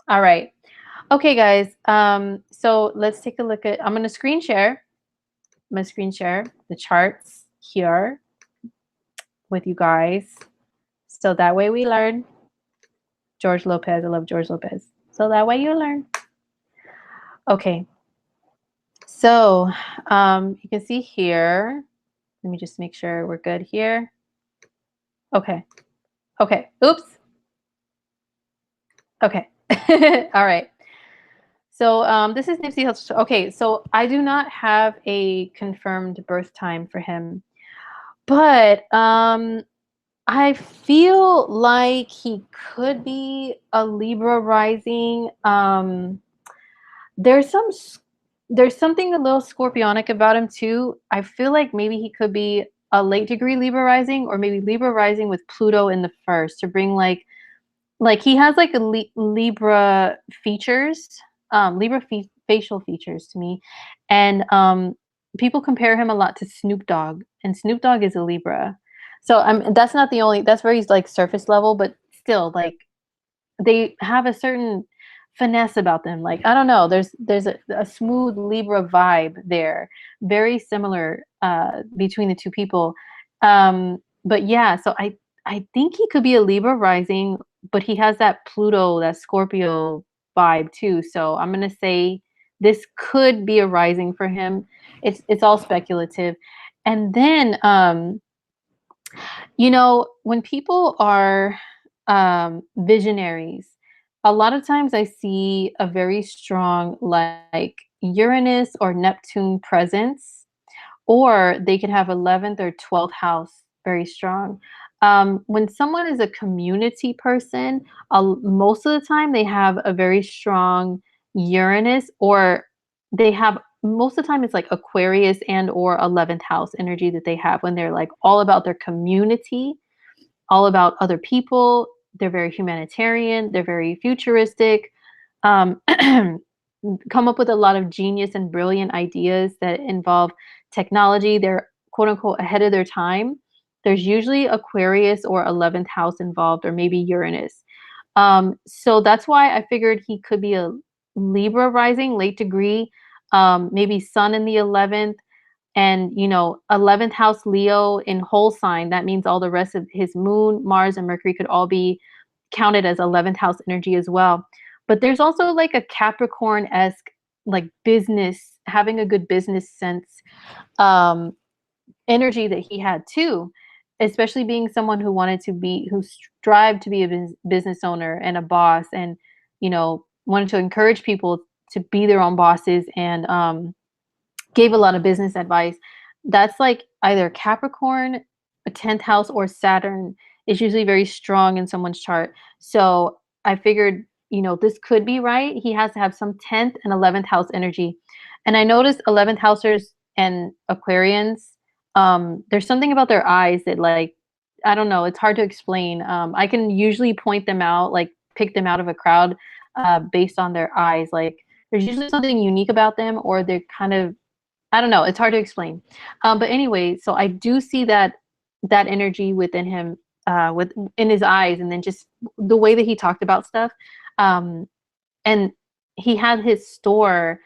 Speaker 1: All right. Okay, guys. So let's take a look at. I'm gonna screen share. I'm gonna screen share the charts here with you guys, so that way we learn. George Lopez. I love George Lopez. So that way you learn. Okay. So you can see here. Let me just make sure we're good here. Okay. Okay. Oops. Okay. All right. So this is Nipsey Hussle. Okay. So I do not have a confirmed birth time for him, but I feel like he could be a Libra rising. There's some there's something a little scorpionic about him too. I feel like maybe he could be a late degree Libra rising or maybe Libra rising with Pluto in the first to bring like he has like a Libra features, facial features to me. And people compare him a lot to Snoop Dogg and Snoop Dogg is a Libra. So that's not the only that's very like surface level, but still like they have a certain finesse about them. Like I don't know, there's a smooth Libra vibe there, very similar between the two people. But yeah, so I think he could be a Libra rising, but he has that Pluto, that Scorpio vibe too. So I'm gonna say this could be a rising for him. It's all speculative. And then when people are visionaries, a lot of times I see a very strong like Uranus or Neptune presence, or they could have 11th or 12th house very strong. When someone is a community person, most of the time they have a very strong Uranus, or they have most of the time it's like Aquarius and or 11th house energy that they have when they're like all about their community, all about other people. They're very humanitarian, they're very futuristic, um, come up with a lot of genius and brilliant ideas that involve technology. They're quote unquote ahead of their time. There's usually Aquarius or 11th house involved, or maybe Uranus. So that's why I figured he could be a Libra rising, late degree, maybe Sun in the 11th, and 11th house Leo in whole sign. That means all the rest of his moon, Mars, and Mercury could all be counted as 11th house energy as well. But there's also like a Capricorn-esque, like business, having a good business sense, um, energy that he had too, especially being someone who strived to be a business owner and a boss, and wanted to encourage people to be their own bosses, and gave a lot of business advice. That's like either Capricorn, a 10th house, or Saturn is usually very strong in someone's chart. So I figured, this could be right. He has to have some 10th and 11th house energy. And I noticed 11th housers and Aquarians, there's something about their eyes that, like, I don't know, it's hard to explain. I can usually point them out, like pick them out of a crowd based on their eyes. Like, there's usually something unique about them, or they're kind of, I don't know. It's hard to explain. But anyway, so I do see that energy within him, in his eyes, and then just the way that he talked about stuff. Um, and he had his store.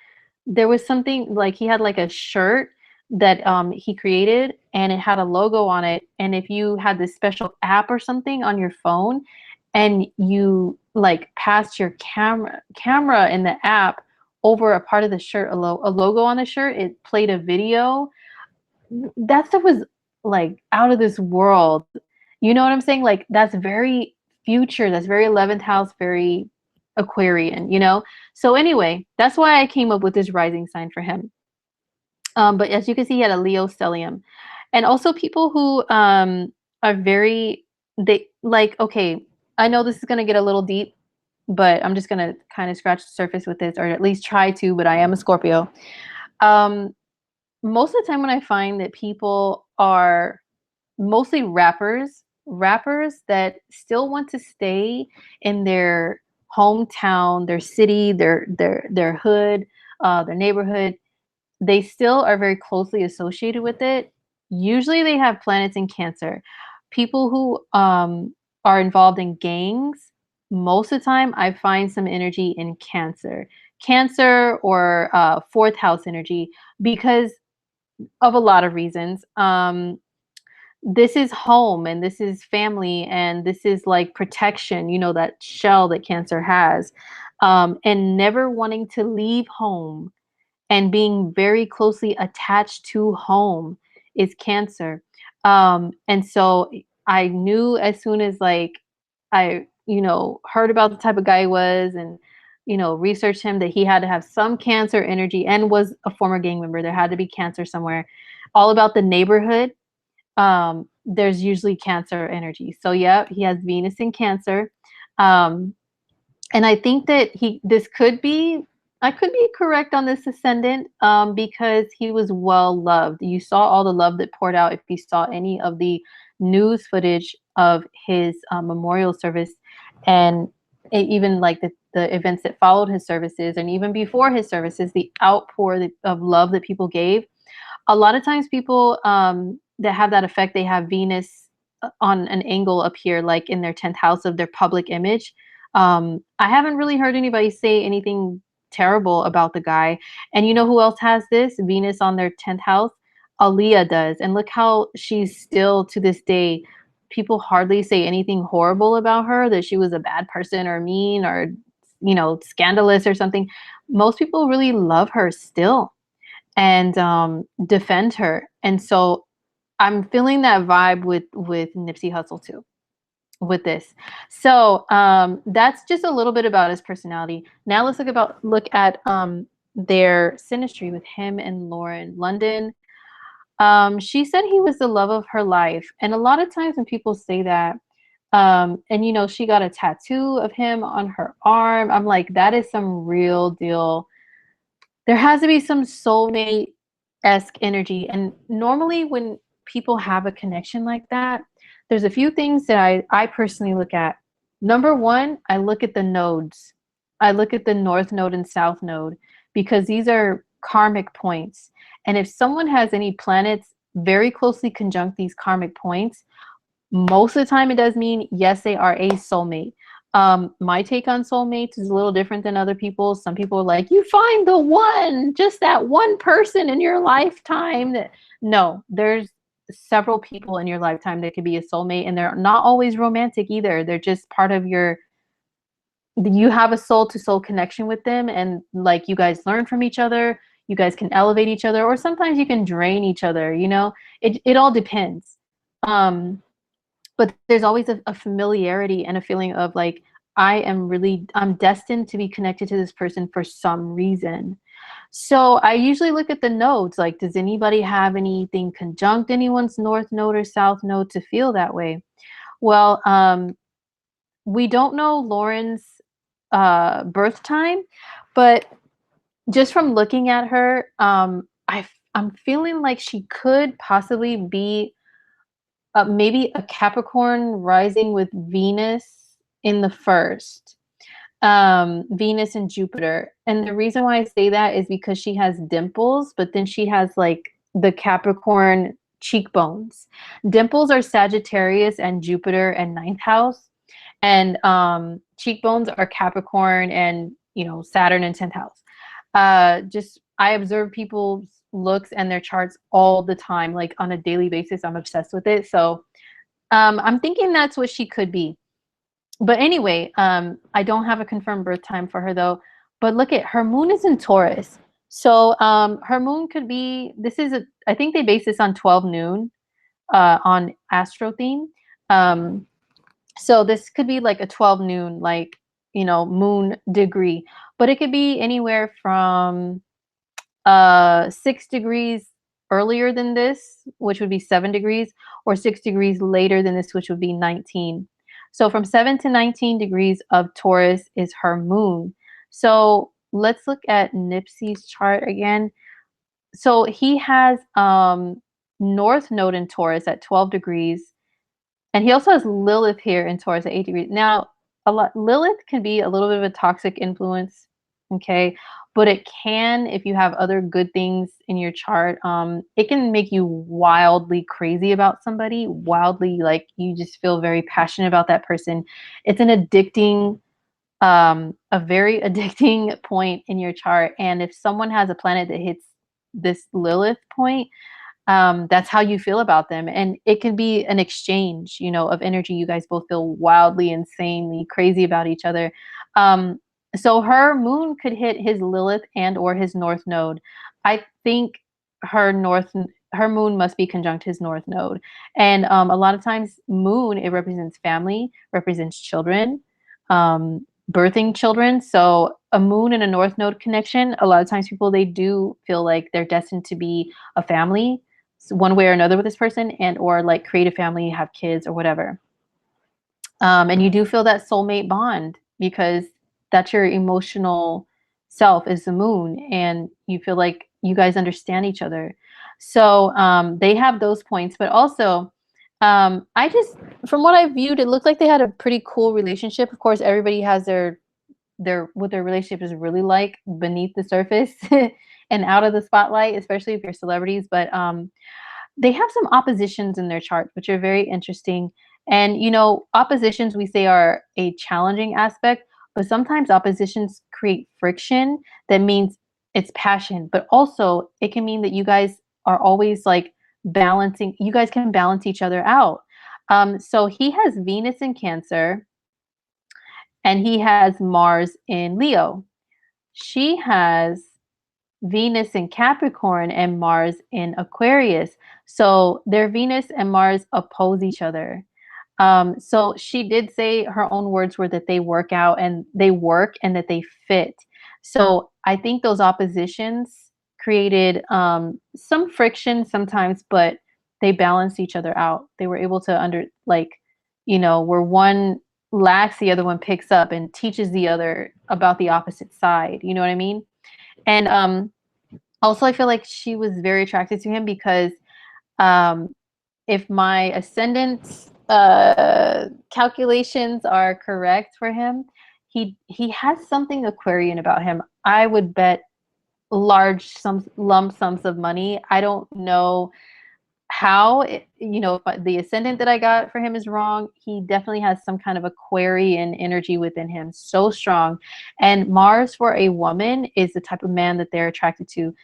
Speaker 1: There was something like he had like a shirt that he created, and it had a logo on it. And if you had this special app or something on your phone, and you like passed your camera in the app over a part of the shirt, a logo on the shirt, it played a video. That stuff was like out of this world. You know what I'm saying? Like, that's very future. That's very 11th house, very Aquarian. So anyway, that's why I came up with this rising sign for him. But as you can see, he had a Leo stellium. And also people who are very, they like, okay, I know this is going to get a little deep, but I'm just going to kind of scratch the surface with this, or at least try to, but I am a Scorpio. Most of the time when I find that people are mostly rappers that still want to stay in their hometown, their city, their hood, their neighborhood, they still are very closely associated with it. Usually they have planets in Cancer. People who are involved in gangs, most of the time I find some energy in Cancer or fourth house energy, because of a lot of reasons. This is home, and this is family, and this is like protection, that shell that Cancer has, and never wanting to leave home and being very closely attached to home is Cancer. And so I knew as soon as like I, heard about the type of guy he was, and, researched him, that he had to have some Cancer energy and was a former gang member. There had to be Cancer somewhere. All about the neighborhood. There's usually Cancer energy. So yeah, he has Venus in Cancer. And I think that I could be correct on this ascendant, because he was well loved. You saw all the love that poured out if you saw any of the news footage of his memorial service, and even like the events that followed his services, and even before his services, the outpour of love that people gave. A lot of times people that have that effect, they have Venus on an angle up here, like in their 10th house of their public image. I haven't really heard anybody say anything terrible about the guy. And you know who else has this? Venus on their 10th house? Aaliyah does. And look how she's still to this day, people hardly say anything horrible about her, that she was a bad person or mean or, scandalous or something. Most people really love her still. and defend her. And so I'm feeling that vibe with Nipsey Hussle too with this. So that's just a little bit about his personality. Now let's look at their synastry with him and Lauren London. She said he was the love of her life. And a lot of times when people say that, and you know, she got a tattoo of him on her arm, I'm like, that is some real deal. There has to be some soulmate-esque energy. And normally when people have a connection like that, there's a few things that I personally look at. Number one, I look at the nodes. I look at the North Node and South Node because these are karmic points. And if someone has any planets very closely conjunct these karmic points, most of the time it does mean, yes, they are a soulmate. My take on soulmates is a little different than other people's. Some people are like, you find the one, just that one person in your lifetime. No, there's several people in your lifetime that could be a soulmate, and they're not always romantic either. They're just part of you have a soul to soul connection with them, and like you guys learn from each other, you guys can elevate each other, or sometimes you can drain each other, you know, it all depends. But there's always a familiarity and a feeling of like, I'm destined to be connected to this person for some reason. So I usually look at the nodes, like, does anybody have anything conjunct anyone's North Node or South Node to feel that way? Well, we don't know Lauren's birth time, but just from looking at her, I'm feeling like she could possibly be maybe a Capricorn rising with Venus in the first. Venus and Jupiter. And the reason why I say that is because she has dimples, but then she has like the Capricorn cheekbones. Dimples are Sagittarius and Jupiter and ninth house. And cheekbones are Capricorn and, you know, Saturn and 10th house. Just I observe people's looks and their charts all the time, like on a daily basis. I'm obsessed with it. So I'm thinking that's what she could be. But anyway, I don't have a confirmed birth time for her though. But look at her moon is in Taurus. So her moon could be, I think they base this on 12 noon on astro theme. So this could be like a 12 noon, like, you know, moon degree. But it could be anywhere from 6 degrees earlier than this, which would be 7 degrees, or 6 degrees later than this, which would be 19. So from 7 to 19 degrees of Taurus is her moon. So let's look at Nipsey's chart again. So he has North Node in Taurus at 12 degrees. And he also has Lilith here in Taurus at 8 degrees. Now, Lilith can be a little bit of a toxic influence, okay? But it can, if you have other good things in your chart, it can make you wildly crazy about somebody, wildly, like you just feel very passionate about that person. It's an addicting, a very addicting point in your chart. And if someone has a planet that hits this Lilith point, that's how you feel about them. And it can be an exchange, you know, of energy. You guys both feel wildly, insanely crazy about each other. So her moon could hit his Lilith and or his North Node. I think her moon must be conjunct his North Node. And a lot of times moon, it represents family, represents children, birthing children. So a moon and a North Node connection, a lot of times people, they do feel like they're destined to be a family one way or another with this person, and or like create a family, have kids or whatever. And you do feel that soulmate bond because that's your emotional self is the moon, and you feel like you guys understand each other. So they have those points, but also I just, from what I viewed, it looked like they had a pretty cool relationship. Of course, everybody has their what their relationship is really like beneath the surface and out of the spotlight, especially if you're celebrities. But they have some oppositions in their charts, which are very interesting. And, you know, oppositions we say are a challenging aspect, but sometimes oppositions create friction that means it's passion, but also it can mean that you guys are always like balancing, you guys can balance each other out. So he has Venus in Cancer and he has Mars in Leo. She has Venus in Capricorn and Mars in Aquarius. So their Venus and Mars oppose each other. So she did say her own words were that they work out and they work and that they fit. So I think those oppositions created some friction sometimes, but they balanced each other out. They were able to where one lacks, the other one picks up and teaches the other about the opposite side. You know what I mean? And also, I feel like she was very attracted to him because um, if my ascendant calculations are correct for him, he has something Aquarian about him. I would bet large lump sums of money. I don't know how if the ascendant that I got for him is wrong. He definitely has some kind of Aquarian energy within him, so strong. And Mars for a woman is the type of man that they're attracted to.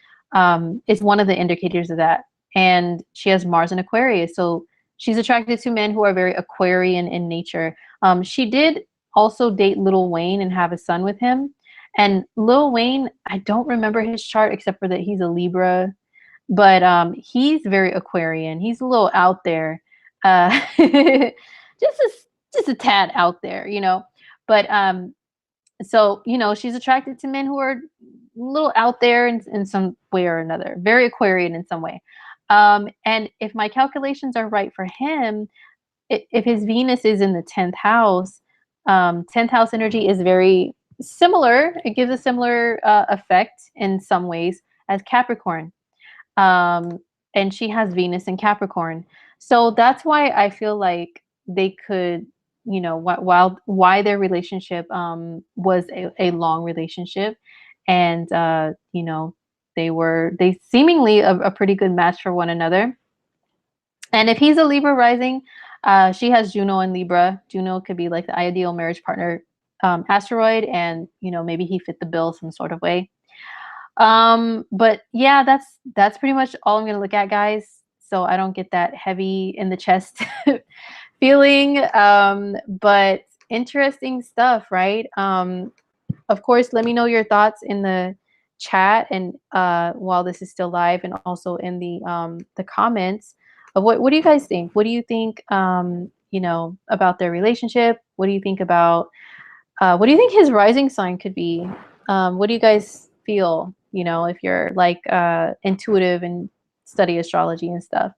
Speaker 1: Is one of the indicators of that. And she has Mars in Aquarius, so she's attracted to men who are very Aquarian in nature. She did also date Lil Wayne and have a son with him. And Lil Wayne, I don't remember his chart except for that he's a Libra, but he's very Aquarian. He's a little out there, just just a tad out there, you know. But so she's attracted to men who are a little out there in some way or another, very Aquarian in some way. And if my calculations are right for him, if his Venus is in the 10th house, 10th house energy is very similar. It gives a similar effect in some ways as Capricorn. And she has Venus in Capricorn. So that's why I feel like they could, why their relationship was a long relationship, and they seemingly a pretty good match for one another. And if he's a Libra rising, she has Juno in Libra. Juno could be like the ideal marriage partner asteroid, and maybe he fit the bill some sort of way. But yeah, that's pretty much all I'm gonna look at, guys, so I don't get that heavy in the chest feeling. But interesting stuff, right? Of course, let me know your thoughts in the chat, and while this is still live, and also in the comments of what do you guys think? What do you think about their relationship? What do you think about what do you think his rising sign could be? What do you guys feel, if you're like intuitive and study astrology and stuff?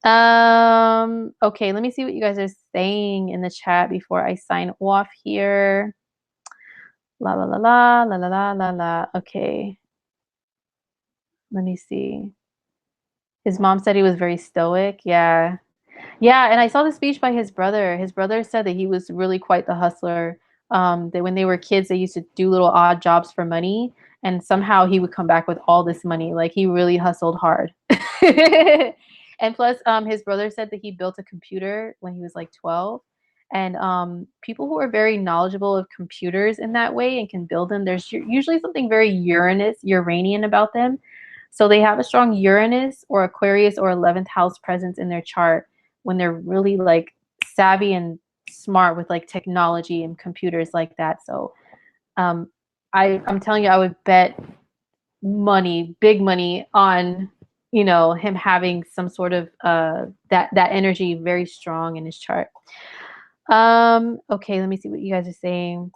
Speaker 1: Okay, let me see what you guys are saying in the chat before I sign off here. La la la la la la la la la. Okay. Let me see. His mom said he was very stoic. Yeah. Yeah, and I saw the speech by his brother. His brother said that he was really quite the hustler. That when they were kids, they used to do little odd jobs for money, and somehow he would come back with all this money. Like he really hustled hard. And plus, his brother said that he built a computer when he was like 12. And people who are very knowledgeable of computers in that way and can build them, there's usually something very Uranian about them. So they have a strong Uranus or Aquarius or 11th house presence in their chart when they're really like savvy and smart with like technology and computers like that. So I'm telling you, I would bet money, big money on him having some sort of that energy very strong in his chart. Okay, let me see what you guys are saying.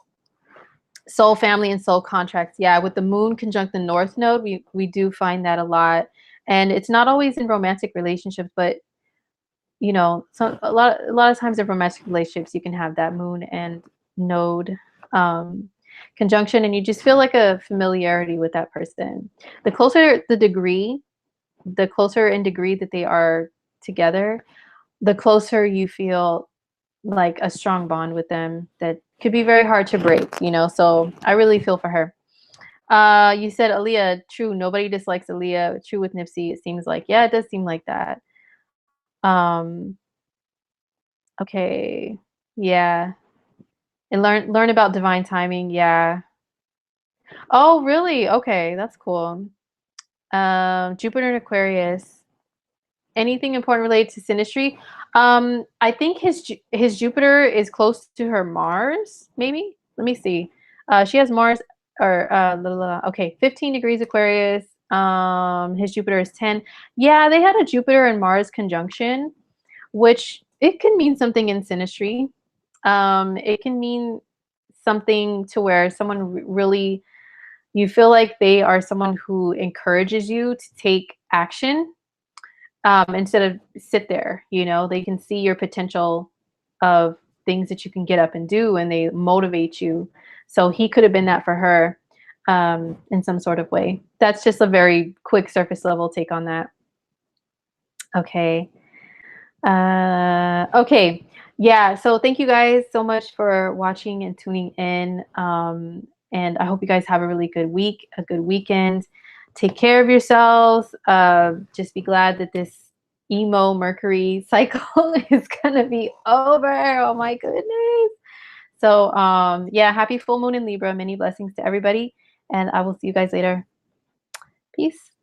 Speaker 1: Soul family and soul contracts. Yeah, with the moon conjunct the north node, we do find that a lot. And it's not always in romantic relationships, but so a lot of times in romantic relationships you can have that moon and node conjunction, and you just feel like a familiarity with that person. The closer in degree that they are together, the closer you feel like a strong bond with them that could be very hard to break, so I really feel for her. You said Aaliyah. True, nobody dislikes Aaliyah. True with Nipsey, it seems like. Yeah, it does seem like that. Okay, yeah, and learn about divine timing. Yeah. Oh, really? Okay, that's cool. Jupiter and Aquarius. Anything important related to synastry? I think his Jupiter is close to her Mars. Maybe. Let me see. She has Mars or okay, 15 degrees Aquarius. His Jupiter is 10. Yeah, they had a Jupiter and Mars conjunction, which it can mean something in synastry. It can mean something to where someone really, you feel like they are someone who encourages you to take action, instead of sit there. They can see your potential of things that you can get up and do, and they motivate you. So he could have been that for her, in some sort of way. That's just a very quick surface level take on that. Okay. Okay. Yeah. So thank you guys so much for watching and tuning in. And I hope you guys have a really good week, a good weekend. Take care of yourselves. Just be glad that this emo Mercury cycle is gonna be over. Oh my goodness. So yeah, happy full moon in Libra. Many blessings to everybody. And I will see you guys later. Peace.